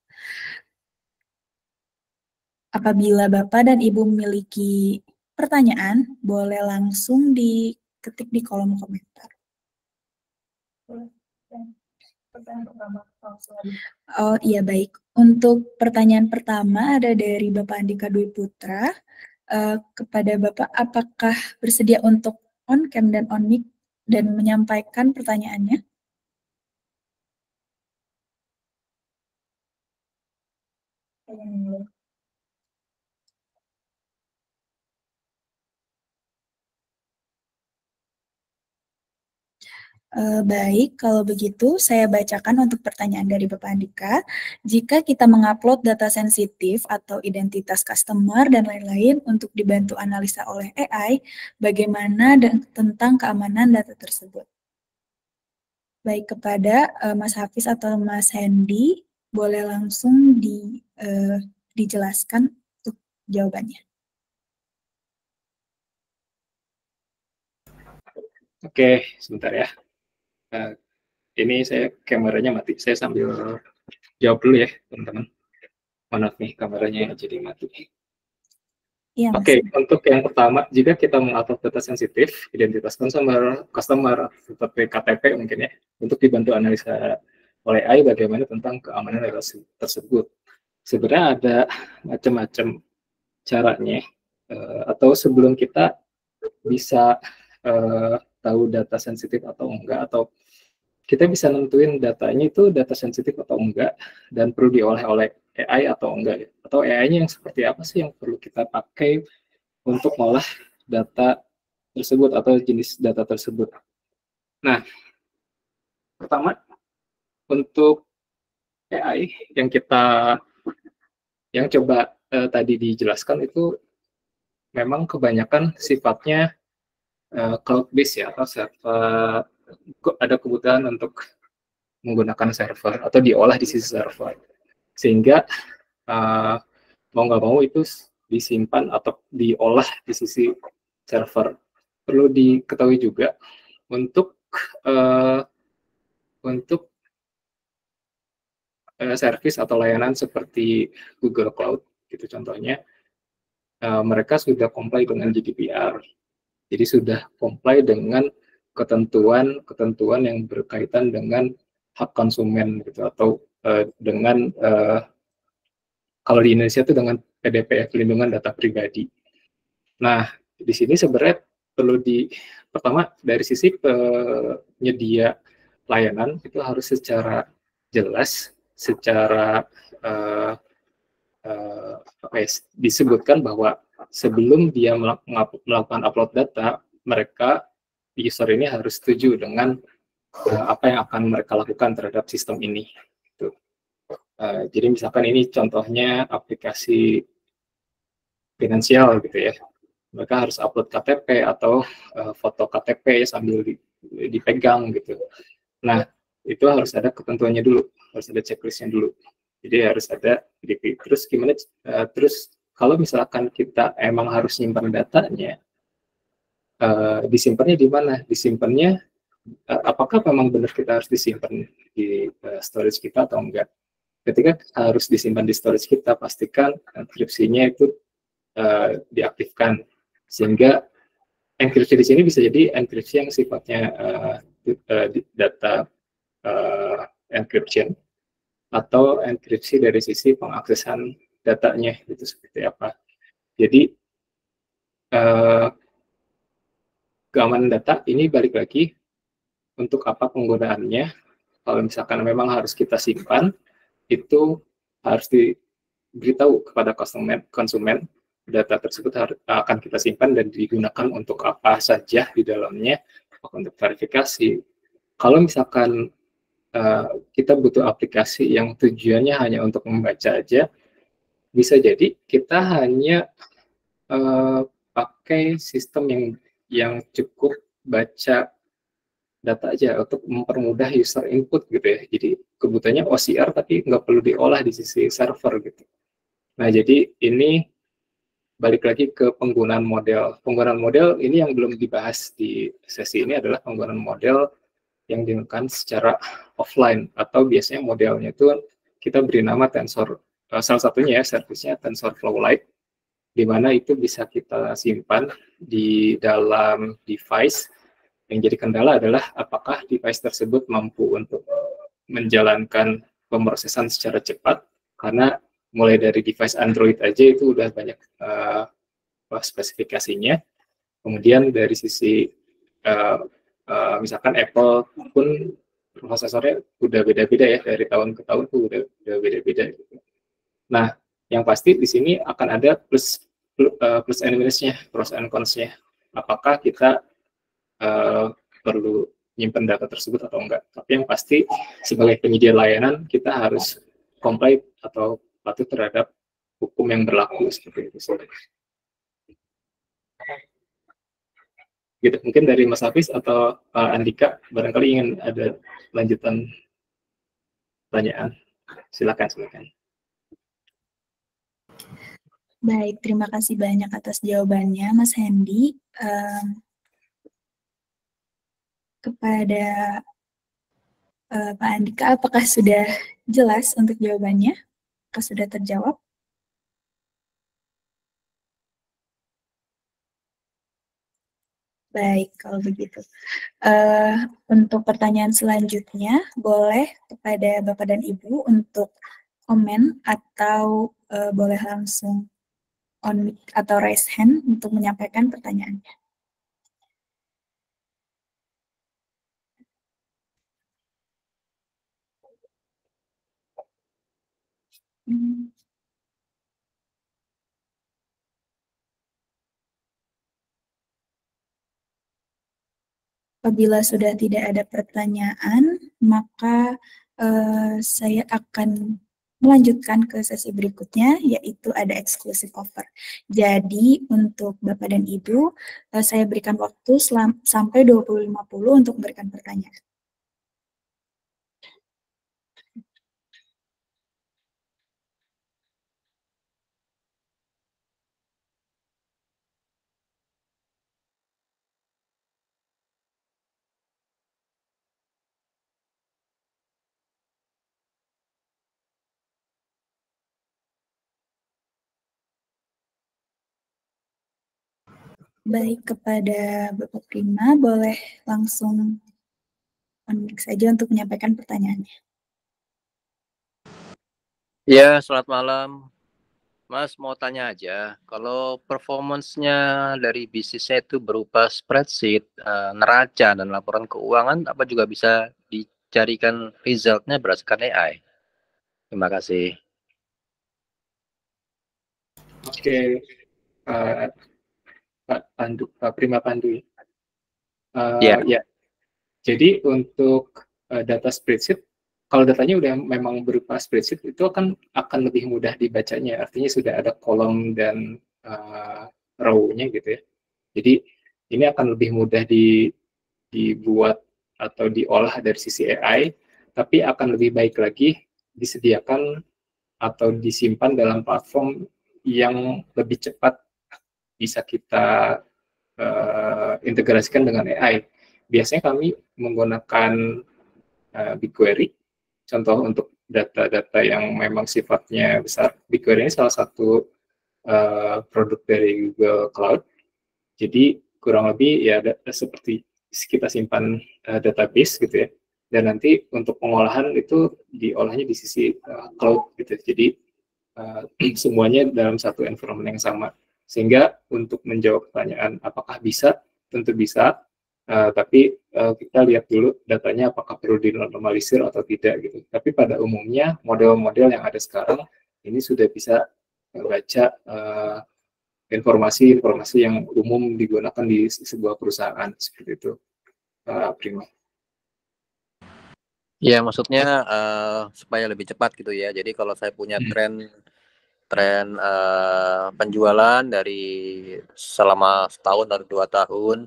Apabila Bapak dan Ibu memiliki pertanyaan, boleh langsung diketik di kolom komentar. Oh iya, baik. Untuk pertanyaan pertama ada dari Bapak Andika Dwi Putra. Kepada Bapak, apakah bersedia untuk on cam dan on mic dan menyampaikan pertanyaannya? Baik, kalau begitu saya bacakan untuk pertanyaan dari Bapak Andika. Jika kita mengupload data sensitif atau identitas customer dan lain-lain untuk dibantu analisa oleh AI, bagaimana tentang keamanan data tersebut? Baik, kepada Mas Hafiz atau Mas Hendy, boleh langsung dijelaskan untuk jawabannya. Oke, sebentar ya. Ini saya kameranya mati. Saya sambil jawab dulu ya, teman-teman. Maaf nih, kameranya jadi mati. Iya, Oke, untuk yang pertama, jika kita mengupload data sensitif, identitas customer seperti KTP mungkin ya, untuk dibantu analisa oleh AI bagaimana tentang keamanan data tersebut. Sebenarnya ada macam-macam caranya, atau sebelum kita bisa tahu data sensitif atau enggak, atau kita bisa nentuin datanya itu data sensitif atau enggak dan perlu diolah oleh AI atau enggak, atau AI-nya yang seperti apa sih yang perlu kita pakai untuk mengolah data tersebut atau jenis data tersebut. Nah, pertama untuk AI yang coba tadi dijelaskan itu memang kebanyakan sifatnya cloud based ya, atau server, ada kebutuhan untuk menggunakan server atau diolah di sisi server, sehingga mau nggak mau itu disimpan atau diolah di sisi server. Perlu diketahui juga untuk service atau layanan seperti Google Cloud gitu contohnya, mereka sudah comply dengan GDPR, jadi sudah comply dengan ketentuan yang berkaitan dengan hak konsumen gitu, atau dengan kalau di Indonesia itu dengan PDP, pelindungan data pribadi. Nah, di sini sebenarnya perlu pertama dari sisi penyedia layanan itu harus secara jelas, secara disebutkan bahwa sebelum dia melakukan upload data, user ini harus setuju dengan apa yang akan mereka lakukan terhadap sistem ini. Gitu. Jadi misalkan ini contohnya aplikasi finansial gitu ya, mereka harus upload KTP atau foto KTP sambil dipegang gitu. Nah, itu harus ada ketentuannya dulu, harus ada checklistnya dulu. Jadi harus ada GDP. Terus gimana? Terus kalau misalkan kita emang harus simpan datanya, disimpannya di mana? Disimpannya apakah memang benar kita harus disimpan di storage kita atau enggak? Ketika harus disimpan di storage kita, pastikan enkripsinya itu diaktifkan, sehingga enkripsi di sini bisa jadi enkripsi yang sifatnya data encryption atau enkripsi dari sisi pengaksesan datanya itu seperti apa. Jadi keamanan data ini balik lagi untuk apa penggunaannya. kalau misalkan memang harus kita simpan, itu harus diberitahu kepada konsumen data tersebut akan kita simpan dan digunakan untuk apa saja di dalamnya, untuk verifikasi. Kalau misalkan kita butuh aplikasi yang tujuannya hanya untuk membaca aja, bisa jadi kita hanya pakai sistem yang cukup baca data aja untuk mempermudah user input gitu ya. Jadi kebutuhannya OCR tapi nggak perlu diolah di sisi server gitu. Nah, jadi ini balik lagi ke penggunaan model. Penggunaan model ini yang belum dibahas di sesi ini adalah penggunaan model yang dilakukan secara offline, atau biasanya modelnya itu kita beri nama Tensor, salah satunya ya servisnya TensorFlow Lite, di mana itu bisa kita simpan di dalam device. Yang jadi kendala adalah apakah device tersebut mampu untuk menjalankan pemrosesan secara cepat, karena mulai dari device Android aja itu udah banyak spesifikasinya. Kemudian dari sisi misalkan Apple pun prosesornya udah beda-beda ya, dari tahun ke tahun tuh udah beda-beda gitu. Nah, yang pasti di sini akan ada plus and minusnya, pros and cons-nya. Apakah kita perlu nyimpen data tersebut atau enggak. Tapi yang pasti sebagai penyedia layanan kita harus comply atau patuh terhadap hukum yang berlaku seperti itu. Gitu, mungkin dari Mas Hafiz atau Pak Andika barangkali ingin ada lanjutan pertanyaan. Silakan. Baik, terima kasih banyak atas jawabannya, Mas Hendy. Kepada Pak Andika, apakah sudah jelas untuk jawabannya? Apakah sudah terjawab? Baik, kalau begitu. Untuk pertanyaan selanjutnya, boleh kepada Bapak dan Ibu untuk komen atau boleh langsung on mic atau raise hand untuk menyampaikan pertanyaannya. Apabila sudah tidak ada pertanyaan, maka saya akan melanjutkan ke sesi berikutnya, yaitu ada exclusive offer. Jadi, untuk Bapak dan Ibu, saya berikan waktu sampai 20.50 untuk memberikan pertanyaan. Baik, kepada Bapak Prima, boleh langsung on-mic saja untuk menyampaikan pertanyaannya. Ya, selamat malam. Mas, mau tanya aja, kalau performance-nya dari bisnisnya itu berupa spreadsheet, neraca, dan laporan keuangan, apa juga bisa dicarikan result-nya berdasarkan AI? Terima kasih. Oke, Pak Prima Pandu. Ya, jadi untuk data spreadsheet, kalau datanya udah memang berupa spreadsheet, itu akan lebih mudah dibacanya. Artinya sudah ada kolom dan row-nya gitu ya. Jadi ini akan lebih mudah dibuat atau diolah dari sisi AI, tapi akan lebih baik lagi disediakan atau disimpan dalam platform yang lebih cepat bisa kita integrasikan dengan AI. Biasanya kami menggunakan BigQuery, contoh untuk data-data yang memang sifatnya besar. BigQuery ini salah satu produk dari Google Cloud. Jadi kurang lebih ya seperti kita simpan database gitu ya. Dan nanti untuk pengolahan itu diolahnya di sisi cloud gitu. Jadi semuanya dalam satu environment yang sama. Sehingga untuk menjawab pertanyaan apakah bisa, tentu bisa. Tapi kita lihat dulu datanya apakah perlu dinormalisir atau tidak gitu. Tapi pada umumnya model-model yang ada sekarang ini sudah bisa membaca informasi-informasi yang umum digunakan di sebuah perusahaan seperti itu. Prima. Ya, maksudnya supaya lebih cepat gitu ya. Jadi kalau saya punya tren penjualan dari selama setahun atau 2 tahun,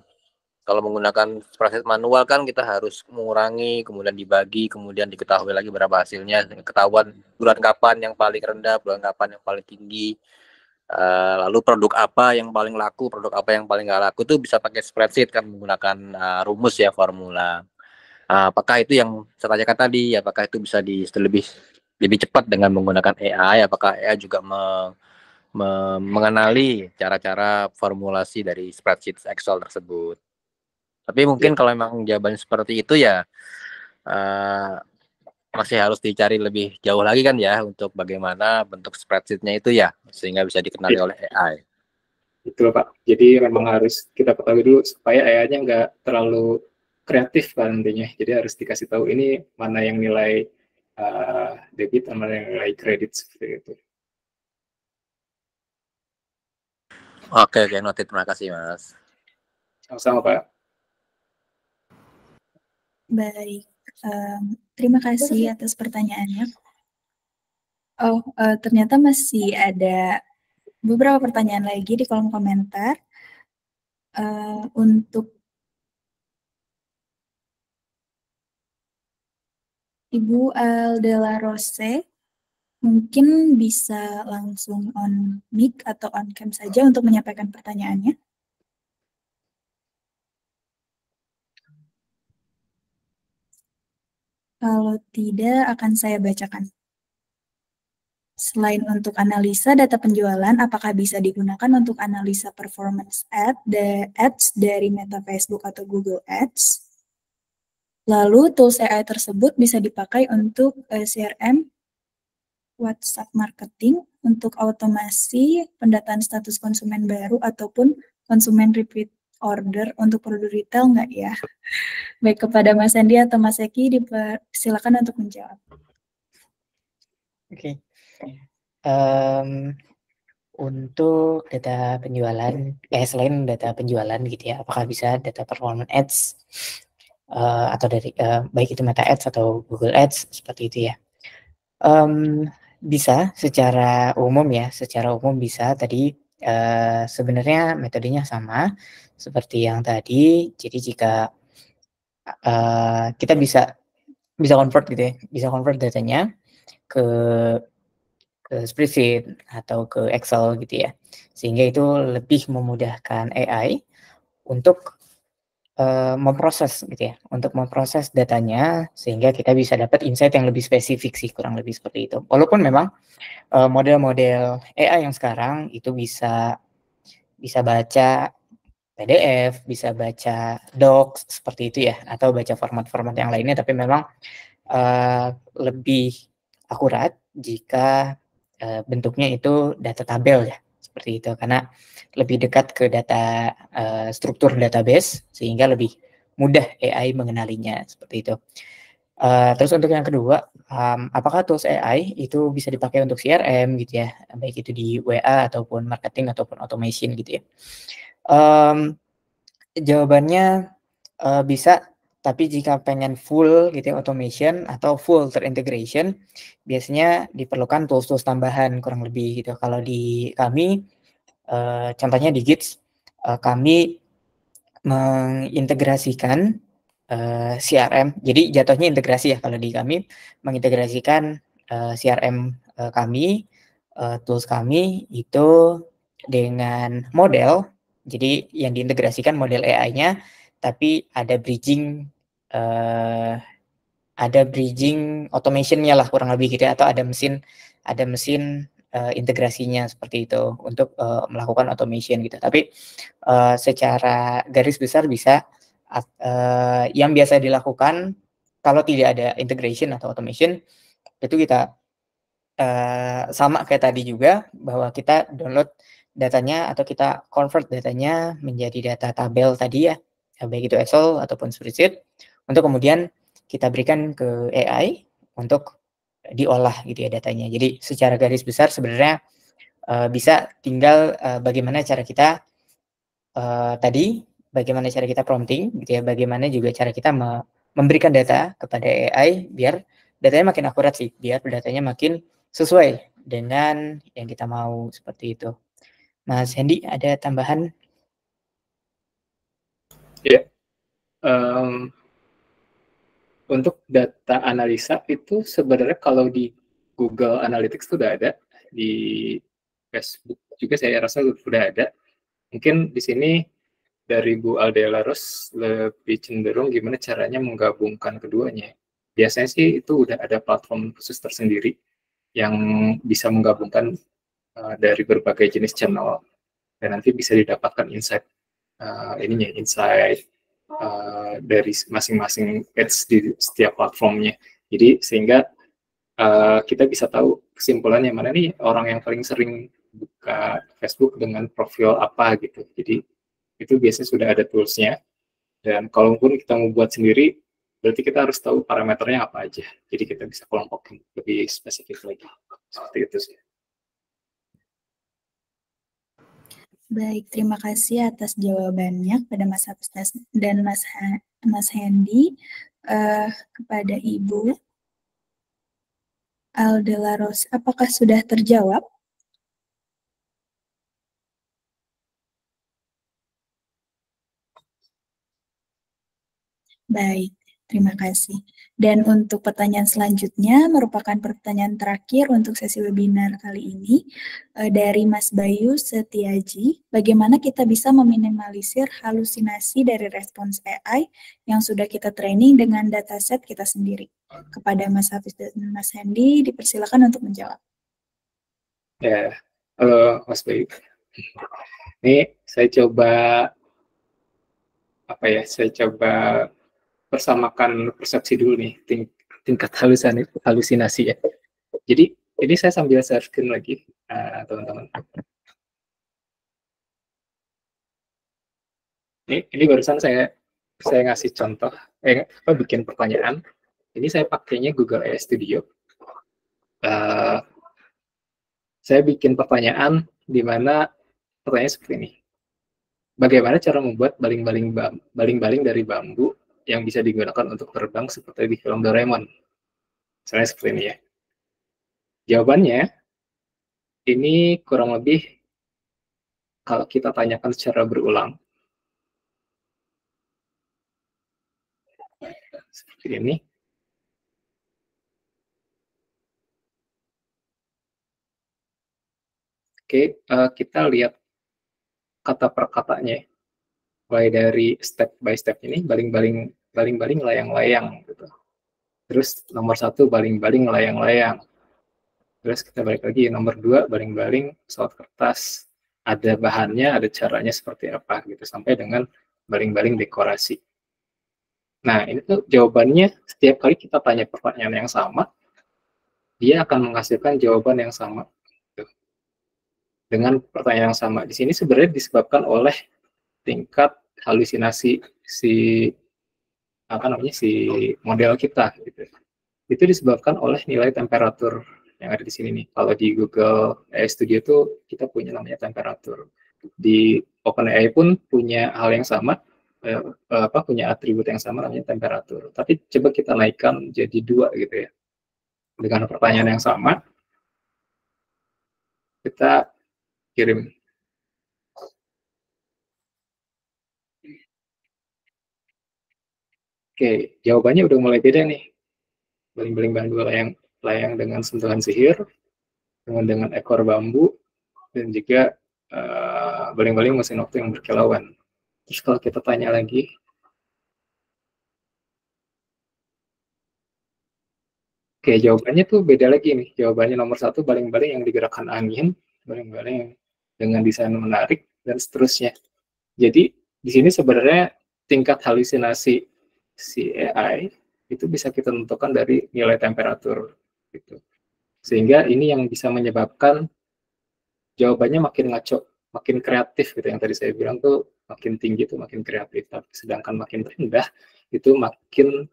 kalau menggunakan proses manual kan kita harus mengurangi, kemudian dibagi, kemudian diketahui lagi berapa hasilnya, ketahuan bulan kapan yang paling rendah, bulan kapan yang paling tinggi, lalu produk apa yang paling laku, produk apa yang paling nggak laku, itu bisa pakai spreadsheet kan, menggunakan rumus ya, formula. Apakah itu yang saya tanyakan tadi, apakah itu bisa lebih cepat dengan menggunakan AI? Apakah AI juga mengenali cara-cara formulasi dari spreadsheet Excel tersebut? Tapi mungkin kalau memang jawaban seperti itu ya masih harus dicari lebih jauh lagi kan ya, untuk bagaimana bentuk spreadsheet-nya itu ya, sehingga bisa dikenali oleh AI. Betul Pak. Jadi memang harus kita ketahui dulu supaya AI-nya nggak terlalu kreatif kan nantinya. Jadi harus dikasih tahu ini mana yang nilai debit dan mana yang nilai kredit seperti itu. Oke, noted. Terima kasih, Mas. Sama-sama, Pak. Baik, terima kasih atas pertanyaannya. Ternyata masih ada beberapa pertanyaan lagi di kolom komentar. Untuk Ibu Aldela Rose, mungkin bisa langsung on mic atau on cam saja untuk menyampaikan pertanyaannya. Kalau tidak, akan saya bacakan. Selain untuk analisa data penjualan, apakah bisa digunakan untuk analisa performance ads dari Meta, Facebook, atau Google Ads? Lalu, tools AI tersebut bisa dipakai untuk CRM, WhatsApp marketing, untuk otomasi pendataan status konsumen baru, ataupun konsumen repeat order untuk produk retail nggak ya? Baik, kepada Mas Andi atau Mas Eki, silakan untuk menjawab. Oke. Untuk data penjualan, selain data penjualan gitu ya, apakah bisa data performance ads atau dari baik itu Meta Ads atau Google Ads seperti itu ya? Bisa secara umum ya, secara umum bisa. Tadi sebenarnya metodenya sama seperti yang tadi. Jadi jika kita bisa convert gitu ya, bisa convert datanya ke spreadsheet atau ke Excel gitu ya, sehingga itu lebih memudahkan AI untuk memproses gitu ya, untuk memproses datanya sehingga kita bisa dapat insight yang lebih spesifik sih, kurang lebih seperti itu. Walaupun memang model-model AI yang sekarang itu bisa baca PDF, bisa baca docs seperti itu ya, atau baca format-format yang lainnya, tapi memang lebih akurat jika bentuknya itu data tabel ya, seperti itu, karena lebih dekat ke data struktur database sehingga lebih mudah AI mengenalinya seperti itu. Terus untuk yang kedua, apakah tools AI itu bisa dipakai untuk CRM gitu ya, baik itu di WA ataupun marketing ataupun automation gitu ya? Jawabannya bisa, tapi jika pengen full gitu ya automation atau full terintegration, biasanya diperlukan tools-tools tambahan kurang lebih gitu. Kalau di kami, contohnya di Gits, kami mengintegrasikan CRM. Jadi jatuhnya integrasi ya kalau di kami, mengintegrasikan CRM kami, tools kami itu dengan model. Jadi yang diintegrasikan model AI-nya, tapi ada bridging automation-nya lah kurang lebih gitu ya, atau ada mesin integrasinya seperti itu untuk melakukan automation gitu. Tapi secara garis besar bisa yang biasa dilakukan kalau tidak ada integration atau automation itu kita sama kayak tadi juga, bahwa kita download datanya atau kita convert datanya menjadi data tabel tadi ya, baik itu Excel ataupun spreadsheet, untuk kemudian kita berikan ke AI untuk diolah gitu ya datanya. Jadi secara garis besar sebenarnya bisa tinggal bagaimana cara kita bagaimana cara kita prompting gitu ya, bagaimana juga cara kita memberikan data kepada AI biar datanya makin akurat sih, biar datanya makin sesuai dengan yang kita mau, seperti itu. Mas Hendy, ada tambahan? Ya, untuk data analisa itu sebenarnya kalau di Google Analytics itu udah ada, di Facebook juga saya rasa sudah ada. Mungkin di sini dari Bu Aldelaros lebih cenderung gimana caranya menggabungkan keduanya. Biasanya sih itu udah ada platform khusus tersendiri yang bisa menggabungkan dari berbagai jenis channel, dan nanti bisa didapatkan insight dari masing-masing ads di setiap platformnya. Jadi sehingga kita bisa tahu kesimpulannya mana nih orang yang paling sering buka Facebook dengan profil apa gitu. Jadi itu biasanya sudah ada toolsnya, dan kalaupun kita mau buat sendiri, berarti kita harus tahu parameternya apa aja. Jadi kita bisa kelompokin lebih spesifik lagi. Seperti itu sih. Baik, terima kasih atas jawabannya kepada Mas Hafiz dan Mas Hendy. Kepada Ibu Aldelaros, apakah sudah terjawab? Baik, terima kasih. Dan untuk pertanyaan selanjutnya merupakan pertanyaan terakhir untuk sesi webinar kali ini dari Mas Bayu Setiaji. Bagaimana kita bisa meminimalisir halusinasi dari respons AI yang sudah kita training dengan dataset kita sendiri? Kepada Mas Hafiz dan Mas Hendy, dipersilakan untuk menjawab. Ya, halo Mas Bayu. Ini saya coba persamakan persepsi dulu nih, tingkat halusinasi ya. Jadi ini saya sambil share screen lagi, teman-teman. Ini barusan saya ngasih contoh, bikin pertanyaan. Ini saya pakainya Google AI Studio. Saya bikin pertanyaan di mana pertanyaan seperti ini. Bagaimana cara membuat baling-baling dari bambu yang bisa digunakan untuk terbang seperti di film Doraemon? Misalnya seperti ini ya. Jawabannya, ini kurang lebih kalau kita tanyakan secara berulang. Seperti ini. Oke, kita lihat kata per katanya. Mulai dari step by step ini, baling-baling layang-layang gitu. Terus nomor 1 baling-baling layang-layang. Terus kita balik lagi nomor 2 baling-baling pesawat kertas. Ada bahannya, ada caranya seperti apa gitu, sampai dengan baling-baling dekorasi. Nah, ini tuh jawabannya setiap kali kita tanya pertanyaan yang sama, dia akan menghasilkan jawaban yang sama gitu. Dengan pertanyaan yang sama. Di sini sebenarnya disebabkan oleh tingkat halusinasi si model kita gitu. Itu disebabkan oleh nilai temperatur yang ada di sini nih. Kalau di Google AI Studio itu kita punya namanya temperatur. Di OpenAI pun punya hal yang sama, punya atribut yang sama namanya temperatur. Tapi coba kita naikkan jadi 2 gitu ya. Dengan pertanyaan yang sama, kita kirim. Oke, jawabannya udah mulai beda nih. Baling-baling bambu layang dengan sentuhan sihir, dengan ekor bambu, dan juga baling-baling mesin waktu yang berkilauan. Terus kalau kita tanya lagi, oke, jawabannya tuh beda lagi nih. Jawabannya nomor 1 baling-baling yang digerakkan angin, baling-baling dengan desain menarik, dan seterusnya. Jadi di sini sebenarnya tingkat halusinasi si AI itu bisa kita tentukan dari nilai temperatur gitu. Sehingga ini yang bisa menyebabkan jawabannya makin ngaco, makin kreatif gitu. Yang tadi saya bilang tuh makin tinggi itu makin kreatif, sedangkan makin rendah itu makin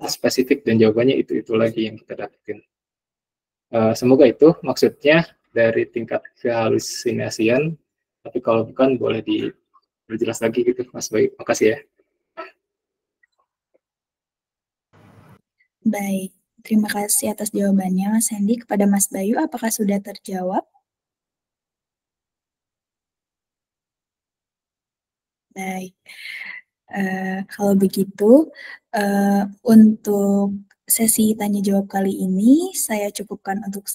spesifik dan jawabannya itu lagi yang kita dapetin. Semoga itu maksudnya dari tingkat kehalusinasian, tapi kalau bukan boleh diperjelas lagi gitu, Mas Bayu. Makasih ya. Baik, terima kasih atas jawabannya Mas Hendy. Kepada Mas Bayu, apakah sudah terjawab? Baik, kalau begitu untuk sesi tanya jawab kali ini saya cukupkan untuk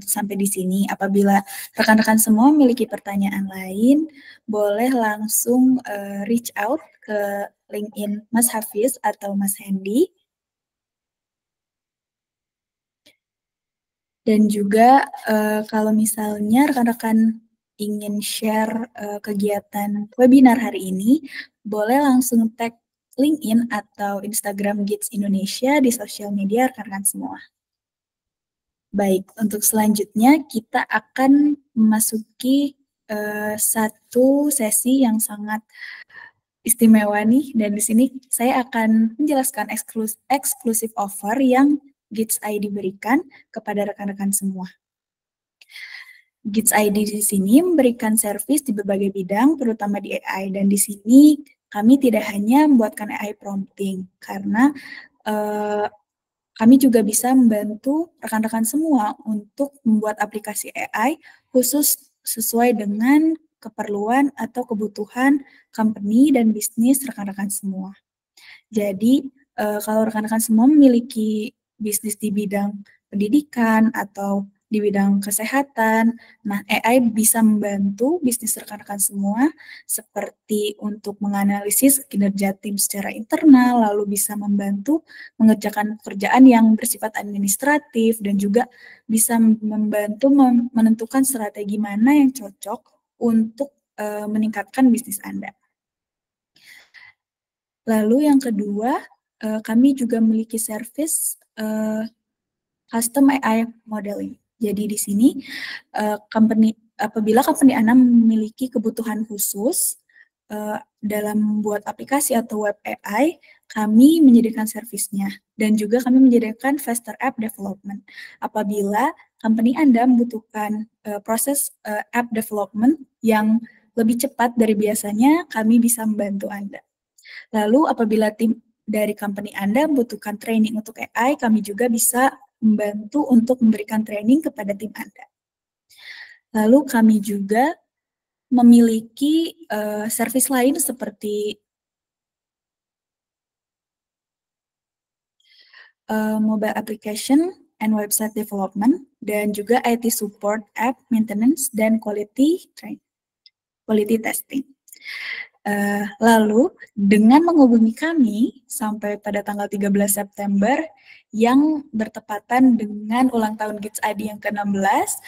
sampai di sini. Apabila rekan-rekan semua memiliki pertanyaan lain, boleh langsung reach out ke LinkedIn Mas Hafiz atau Mas Hendy. Dan juga kalau misalnya rekan-rekan ingin share kegiatan webinar hari ini, boleh langsung tag LinkedIn atau Instagram GITS Indonesia di sosial media rekan-rekan semua. Baik, untuk selanjutnya kita akan memasuki satu sesi yang sangat istimewa nih, dan di sini saya akan menjelaskan eksklusif offer yang GITS ID berikan kepada rekan-rekan semua. GITS ID di sini memberikan servis di berbagai bidang, terutama di AI, dan di sini kami tidak hanya membuatkan AI prompting, karena kami juga bisa membantu rekan-rekan semua untuk membuat aplikasi AI khusus sesuai dengan keperluan atau kebutuhan company dan bisnis rekan-rekan semua. Jadi, kalau rekan-rekan semua memiliki bisnis di bidang pendidikan atau di bidang kesehatan, nah AI bisa membantu bisnis rekan-rekan semua seperti untuk menganalisis kinerja tim secara internal, lalu bisa membantu mengerjakan pekerjaan yang bersifat administratif, dan juga bisa membantu menentukan strategi mana yang cocok untuk meningkatkan bisnis Anda. Lalu yang kedua, kami juga memiliki service custom AI modeling. Jadi di sini apabila company Anda memiliki kebutuhan khusus dalam membuat aplikasi atau web AI, kami menyediakan servisnya, dan juga kami menyediakan faster app development. Apabila company Anda membutuhkan proses app development yang lebih cepat dari biasanya, kami bisa membantu Anda. Lalu apabila tim dari company Anda membutuhkan training untuk AI, kami juga bisa membantu untuk memberikan training kepada tim Anda. Lalu kami juga memiliki service lain seperti mobile application and website development, dan juga IT support, app maintenance, dan quality testing. Lalu dengan menghubungi kami sampai pada tanggal 13 September yang bertepatan dengan ulang tahun GITS ID yang ke-16,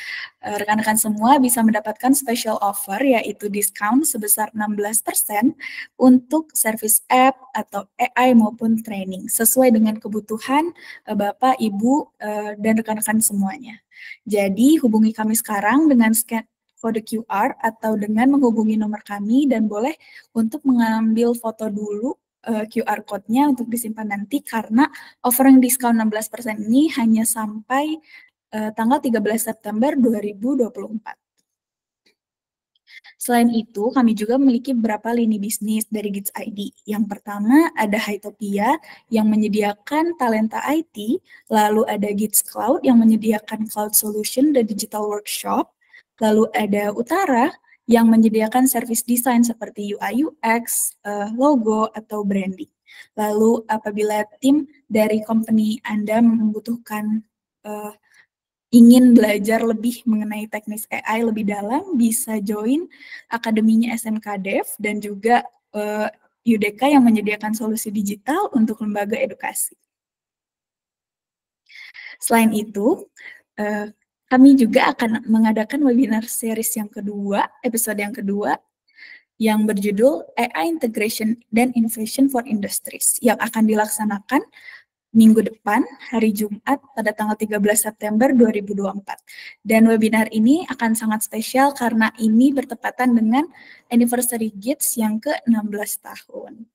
rekan-rekan semua bisa mendapatkan special offer, yaitu diskon sebesar 16% untuk service app atau AI maupun training, sesuai dengan kebutuhan Bapak, Ibu, dan rekan-rekan semuanya. Jadi hubungi kami sekarang dengan scan kode QR atau dengan menghubungi nomor kami, dan boleh untuk mengambil foto dulu QR code-nya untuk disimpan nanti, karena offering diskon 16% ini hanya sampai tanggal 13 September 2024. Selain itu, kami juga memiliki beberapa lini bisnis dari GITS ID. Yang pertama ada Hytopia yang menyediakan talenta IT, lalu ada GITS Cloud yang menyediakan cloud solution dan digital workshop, lalu ada Utara yang menyediakan service desain seperti UI UX, logo, atau branding. Lalu apabila tim dari company Anda membutuhkan ingin belajar lebih mengenai teknis AI lebih dalam, bisa join akademinya SMK Dev dan juga UDK yang menyediakan solusi digital untuk lembaga edukasi. Selain itu, kami juga akan mengadakan webinar series yang kedua, episode yang kedua, yang berjudul AI Integration dan Innovation for Industries, yang akan dilaksanakan minggu depan, hari Jumat pada tanggal 13 September 2024. Dan webinar ini akan sangat spesial karena ini bertepatan dengan anniversary GITS yang ke-16 tahun.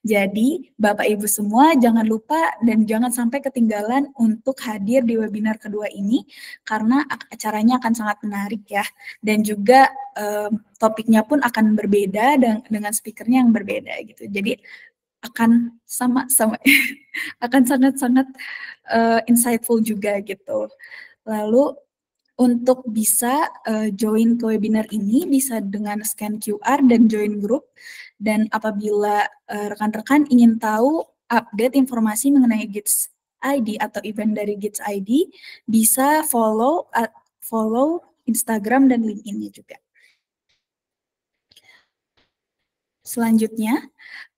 Jadi, Bapak Ibu semua jangan lupa dan jangan sampai ketinggalan untuk hadir di webinar kedua ini karena acaranya akan sangat menarik ya. Dan juga topiknya pun akan berbeda dengan speakernya yang berbeda gitu. Jadi akan sama-sama akan sangat-sangat insightful juga gitu. Lalu untuk bisa join ke webinar ini bisa dengan scan QR dan join grup. Dan apabila rekan-rekan ingin tahu update informasi mengenai GITS ID atau event dari GITS ID, bisa follow Instagram dan LinkedIn-nya juga. Selanjutnya,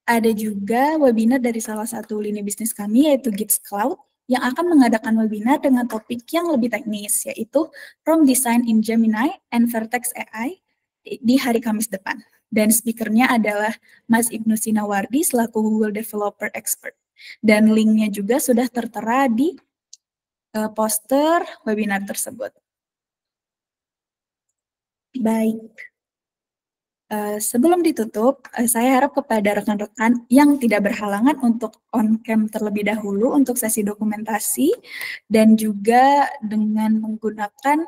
ada juga webinar dari salah satu lini bisnis kami, yaitu GITS Cloud, yang akan mengadakan webinar dengan topik yang lebih teknis, yaitu Prompt Design in Gemini and Vertex AI di hari Kamis depan. Dan speakernya adalah Mas Ibnu Sinawardi selaku Google Developer Expert. Dan linknya juga sudah tertera di poster webinar tersebut. Baik. Sebelum ditutup, saya harap kepada rekan-rekan yang tidak berhalangan untuk on-cam terlebih dahulu untuk sesi dokumentasi dan juga dengan menggunakan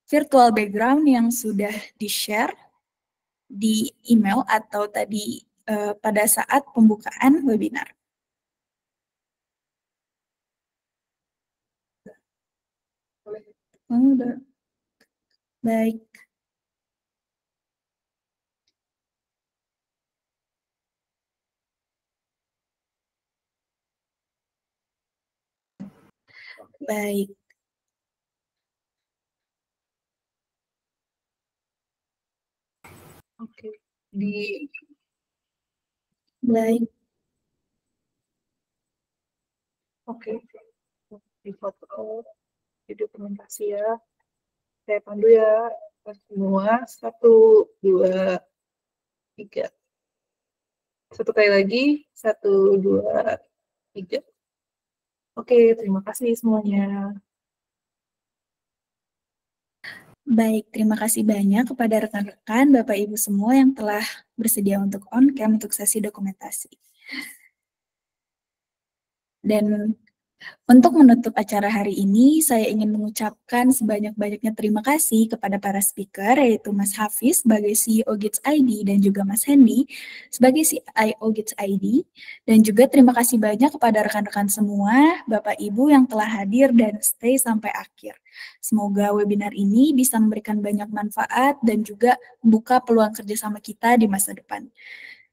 virtual background yang sudah di-share di email atau tadi pada saat pembukaan webinar. Baik. Baik. Oke, baik. Oke, di foto, di dokumentasi ya. Saya pandu ya, semua. 1, 2, 3. Satu kali lagi, 1, 2, 3. Oke, terima kasih semuanya. Baik, terima kasih banyak kepada rekan-rekan, Bapak Ibu semua yang telah bersedia untuk on-cam untuk sesi dokumentasi. Dan untuk menutup acara hari ini, saya ingin mengucapkan sebanyak-banyaknya terima kasih kepada para speaker, yaitu Mas Hafiz sebagai CEO GITS ID dan juga Mas Hendy sebagai CIO GITS ID. Dan juga terima kasih banyak kepada rekan-rekan semua, Bapak Ibu yang telah hadir dan stay sampai akhir. Semoga webinar ini bisa memberikan banyak manfaat dan juga membuka peluang kerjasama kita di masa depan.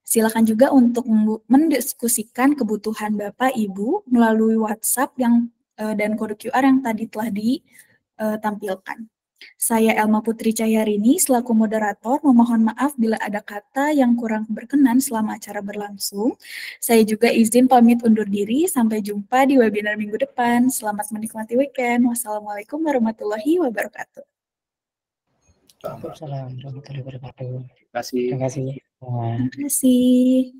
Silakan juga untuk mendiskusikan kebutuhan Bapak Ibu melalui WhatsApp dan kode QR yang tadi telah ditampilkan. Saya Elma Putri Cahyarini selaku moderator memohon maaf bila ada kata yang kurang berkenan selama acara berlangsung. Saya juga izin pamit undur diri, sampai jumpa di webinar minggu depan. Selamat menikmati weekend. Wassalamualaikum warahmatullahi wabarakatuh. Waalaikumsalam warahmatullahi wabarakatuh. Terima kasih. Terima kasih. Terima kasih.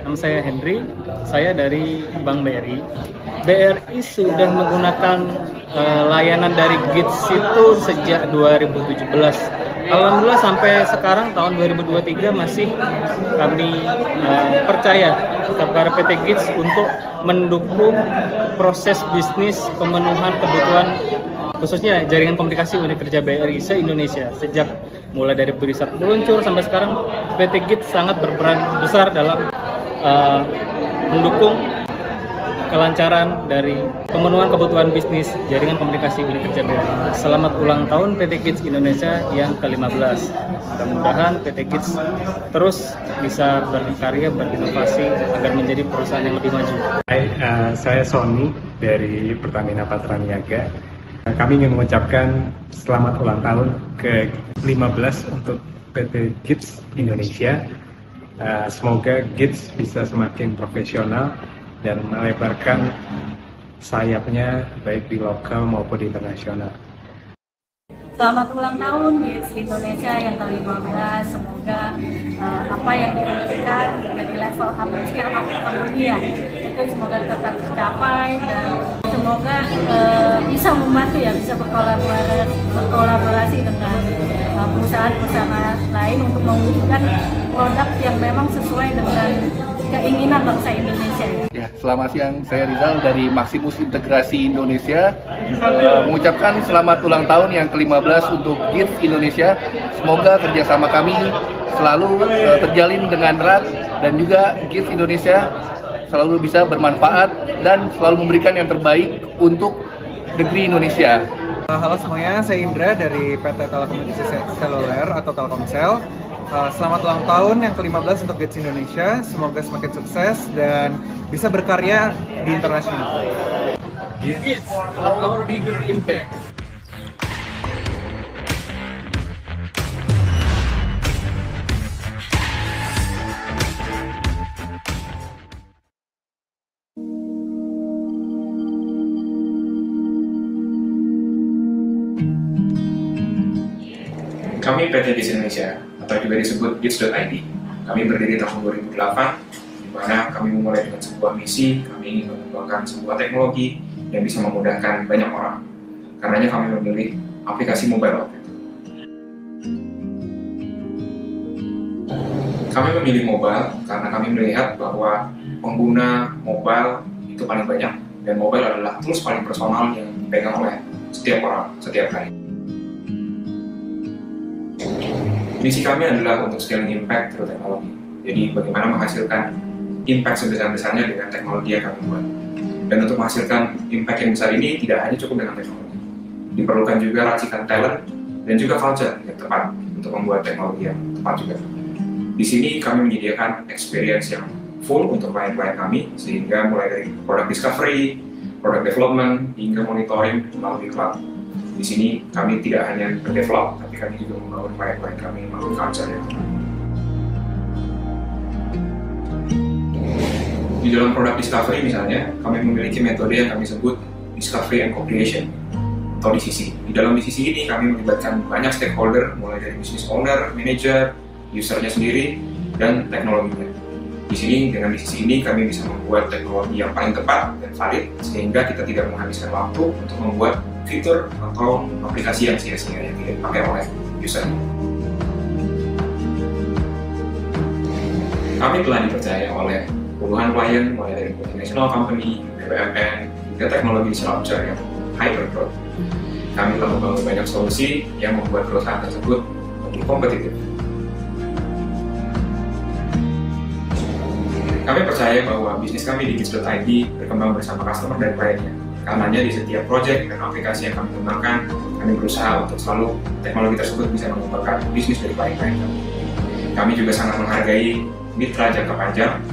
Nama saya Henry, saya dari Bank BRI. BRI sudah menggunakan layanan dari GITS itu sejak 2017. Alhamdulillah sampai sekarang tahun 2023 masih kami percaya kepada PT GITS untuk mendukung proses bisnis pemenuhan kebutuhan khususnya jaringan komunikasi unit kerja BRI se-Indonesia. Sejak mulai dari riset meluncur sampai sekarang, PT GITS sangat berperan besar dalam mendukung kelancaran dari pemenuhan kebutuhan bisnis jaringan komunikasi unit kerja BRI. Selamat ulang tahun PT GITS Indonesia yang ke-15. Mudah-mudahan PT GITS terus bisa berkarya, berinovasi agar menjadi perusahaan yang lebih maju. Hai, saya Sony dari Pertamina Patraniaga. Kami ingin mengucapkan selamat ulang tahun ke-15 untuk PT GITS Indonesia. Semoga GITS bisa semakin profesional dan melebarkan sayapnya baik di lokal maupun di internasional. Selamat ulang tahun GITS Indonesia yang ke-15. Semoga apa yang diinginkan dari level hampir dunia itu semoga tetap tercapai dan semoga bisa membantu ya, bisa berkolaborasi dengan perusahaan-perusahaan lain untuk mewujudkan produk yang memang sesuai dengan keinginan bangsa Indonesia. Ya, selamat siang, saya Rizal dari Maximus Integrasi Indonesia. Mengucapkan selamat ulang tahun yang ke-15 untuk GITS Indonesia. Semoga kerjasama kami selalu terjalin dengan erat dan juga GITS Indonesia selalu bisa bermanfaat dan selalu memberikan yang terbaik untuk negeri Indonesia. Halo semuanya, saya Indra dari PT Telekomunikasi Seluler atau Telkomsel. Selamat ulang tahun yang ke-15 untuk GITS Indonesia. Semoga semakin sukses dan bisa berkarya di internasional. GITS, our bigger impact. Kami PT GITS Indonesia, atau juga disebut GITS.id. Kami berdiri tahun 2008, di mana kami memulai dengan sebuah misi. Kami ingin mengembangkan sebuah teknologi yang bisa memudahkan banyak orang. Karenanya kami memilih aplikasi mobile waktu itu. Kami memilih mobile karena kami melihat bahwa pengguna mobile itu paling banyak, dan mobile adalah tools paling personal yang dipegang oleh setiap orang, setiap hari. Misi kami adalah untuk scaling impact through teknologi. Jadi bagaimana menghasilkan impact sebesar-besarnya dengan teknologi yang kami buat. Dan untuk menghasilkan impact yang besar ini tidak hanya cukup dengan teknologi. Diperlukan juga racikan talent dan juga culture yang tepat untuk membuat teknologi yang tepat juga. Di sini kami menyediakan experience yang full untuk klien-klien kami, sehingga mulai dari product discovery, product development, hingga monitoring melalui cloud. Di sini kami tidak hanya berdevelop, tapi kami juga membangun klien-klien kami melalui culture yang tepat. Di dalam product discovery misalnya, kami memiliki metode yang kami sebut Discovery and Co-Creation atau DCC. Di dalam DCC ini kami melibatkan banyak stakeholder, mulai dari business owner, manager, usernya sendiri, dan teknologinya. Di sini dengan DCC ini kami bisa membuat teknologi yang paling tepat dan valid, sehingga kita tidak menghabiskan waktu untuk membuat fitur atau aplikasi yang sia-sia yang tidak dipakai oleh user. Kami telah dipercaya oleh puluhan klien, mulai dari multinational company, BUMN, hingga teknologi disruptor yang hyper growth. Kami telah membangun banyak solusi yang membuat perusahaan tersebut lebih kompetitif. Kami percaya bahwa bisnis kami di GITS.id berkembang bersama customer dan kliennya. Karenanya di setiap proyek dan aplikasi yang kami kembangkan, kami berusaha untuk selalu teknologi tersebut bisa mengembangkan bisnis dari klien-klien kami. Kami juga sangat menghargai mitra jangka panjang.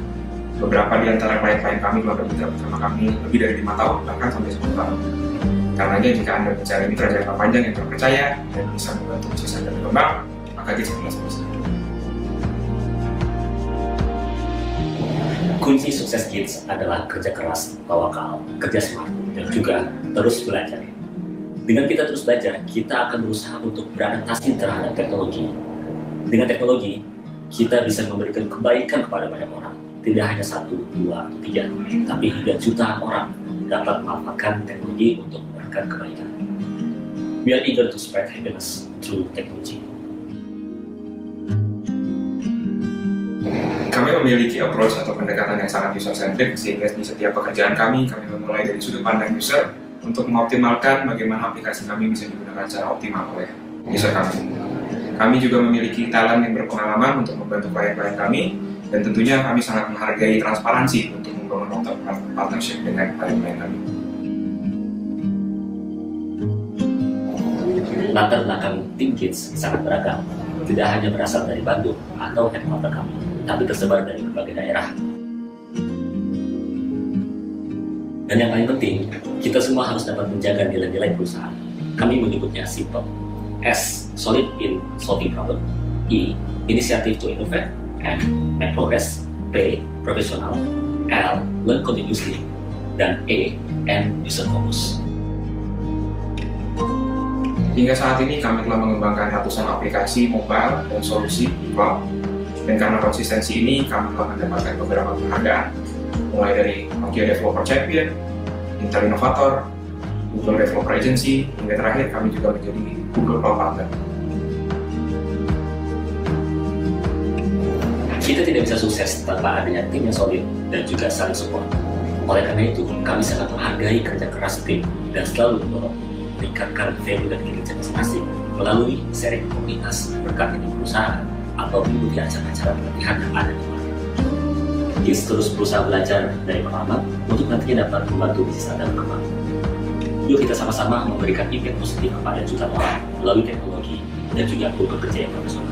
Beberapa di antara klien-klien kami telah bermitra bersama kami lebih dari 5 tahun, bahkan sampai 10 tahun. Karenanya jika Anda mencari mitra jangka panjang yang terpercaya dan bisa membantu bisnis Anda berkembang, maka GITS adalah solusi. Kunci sukses GITS adalah kerja keras, tawakal, kerja smart, dan juga terus belajar. Dengan kita terus belajar, kita akan berusaha untuk beradaptasi terhadap teknologi. Dengan teknologi, kita bisa memberikan kebaikan kepada banyak orang. Tidak hanya 1, 2, 3, tapi hingga jutaan orang dapat memanfaatkan teknologi untuk meningkatkan kebaikan. We are eager to spread happiness through technology. Kami memiliki approach atau pendekatan yang sangat user-centric, sehingga di setiap pekerjaan kami memulai dari sudut pandang user untuk mengoptimalkan bagaimana aplikasi kami bisa digunakan secara optimal oleh user kami. Kami juga memiliki talent yang berpengalaman untuk membantu klien-klien kami, dan tentunya kami sangat menghargai transparansi untuk membangun long-term partnership dengan klien-klien kami. Latar belakang tim Kids sangat beragam, tidak hanya berasal dari Bandung atau headquarter kami, tapi tersebar dari berbagai daerah. Dan yang paling penting, kita semua harus dapat menjaga nilai-nilai perusahaan. Kami menyebutnya SIMPLE. S. Solid in solving problem. I. Initiative to innovate. M. Make progress. P. Professional. L. Learn continuously. Dan E. N. User focus. Hingga saat ini kami telah mengembangkan ratusan aplikasi mobile dan solusi cloud. Dan karena konsistensi ini, kami telah mendapatkan beberapa penghargaan, mulai dari Nokia Developer Champion, Intel Innovator, Google Developer Agency, hingga terakhir kami juga menjadi Google Cloud Partner. Kita tidak bisa sukses tanpa adanya tim yang solid dan juga saling support. Oleh karena itu, kami sangat menghargai kerja keras tim dan selalu mendorong meningkatkan value dan kinerja masing-masing melalui sharing komunitas, berkat di perusahaan, atau mengikuti acara-acara pelatihan yang ada di luar. Kids terus berusaha belajar dari pengalaman untuk nantinya dapat membantu bisnis Anda berkembang. Yuk kita sama-sama memberikan impact positif kepada jutaan orang melalui teknologi dan juga kultur kerja yang profesional.